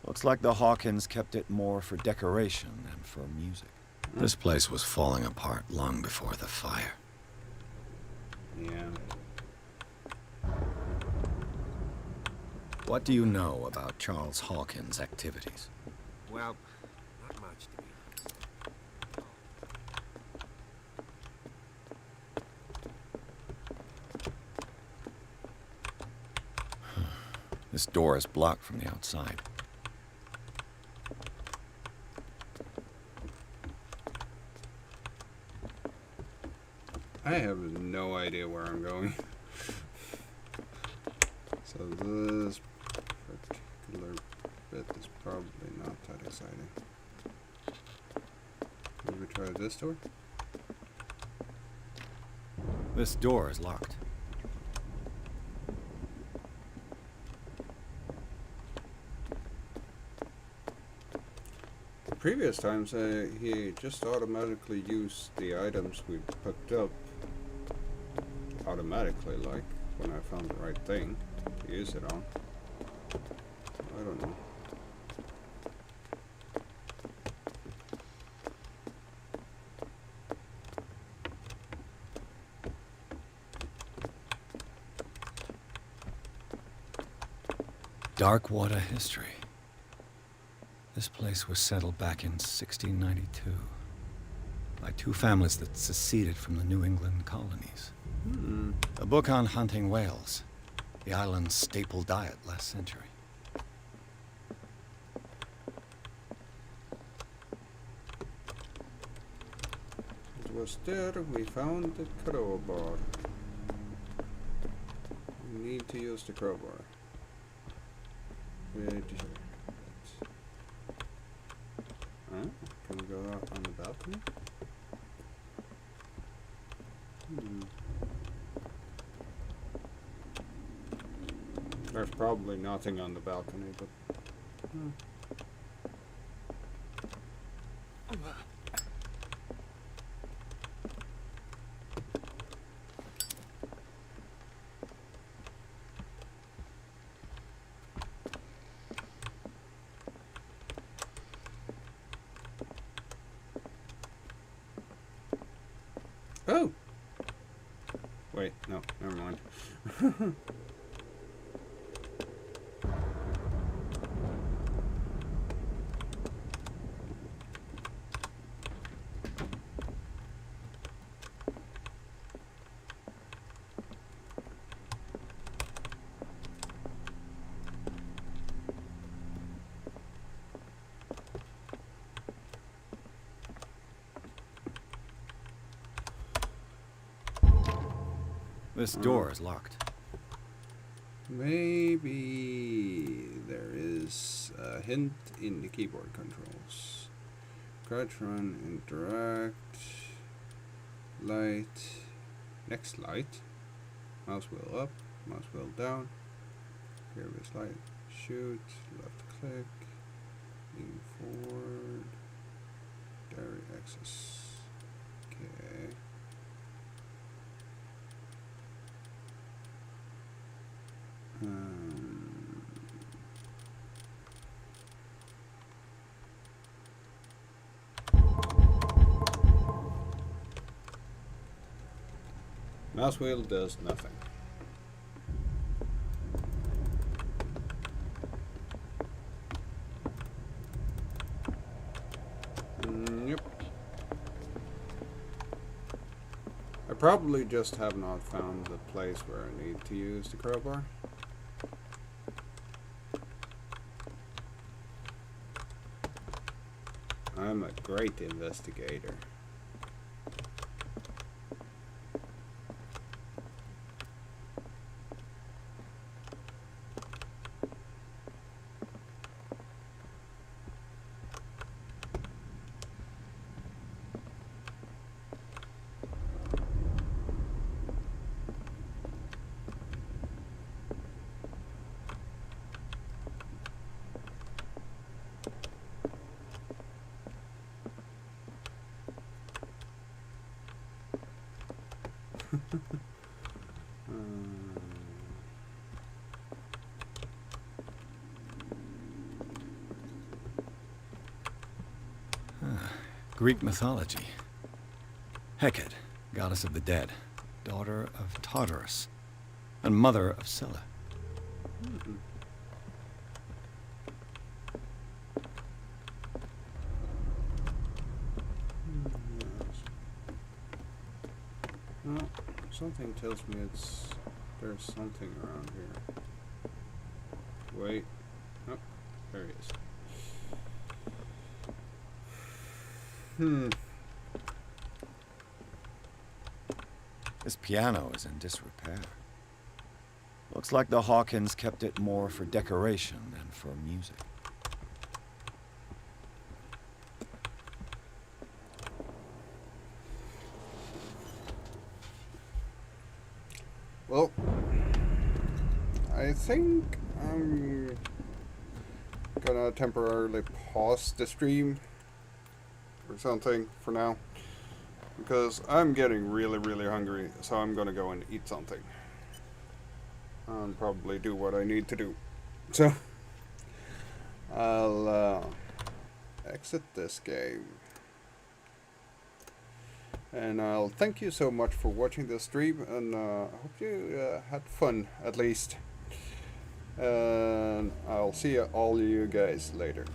Looks like the Hawkins kept it more for decoration than for music. This place was falling apart long before the fire. Yeah. What do you know about Charles Hawkins' activities? Well, not much, to be honest. This door is blocked from the outside. I have no idea where I'm going. So this particular exciting. Maybe try this door? This door is locked. Previous times, he just automatically used the items we picked up. Automatically, like, when I found the right thing to use it on. I don't know. Darkwater history. This place was settled back in 1692 by two families that seceded from the New England colonies. A book on hunting whales, the island's staple diet last century. It was there we found the crowbar. We need to use the crowbar. Where did you... Huh? Can we go out on the balcony? There's probably nothing on the balcony, but... Oh! Wait, no, never mind. This door is locked. Maybe there is a hint in the keyboard controls. Crouch, run, interact, light, next light, mouse wheel up, mouse wheel down, here is light, shoot, left click, lean forward, diary access, okay. Mouse wheel does nothing. Yep. I probably just have not found the place where I need to use the crowbar. I'm a great investigator. Greek mythology. Hecate, goddess of the dead, daughter of Tartarus, and mother of Scylla. Well, something tells me there's something around here. Wait. Oh, there he is. This piano is in disrepair. Looks like the Hawkins kept it more for decoration than for music. Well, I think I'm gonna temporarily pause the stream or something for now, because I'm getting really, really hungry, so I'm gonna go and eat something and probably do what I need to do. So I'll exit this game, and I'll thank you so much for watching this stream, and I hope you had fun at least, and I'll see all you guys later.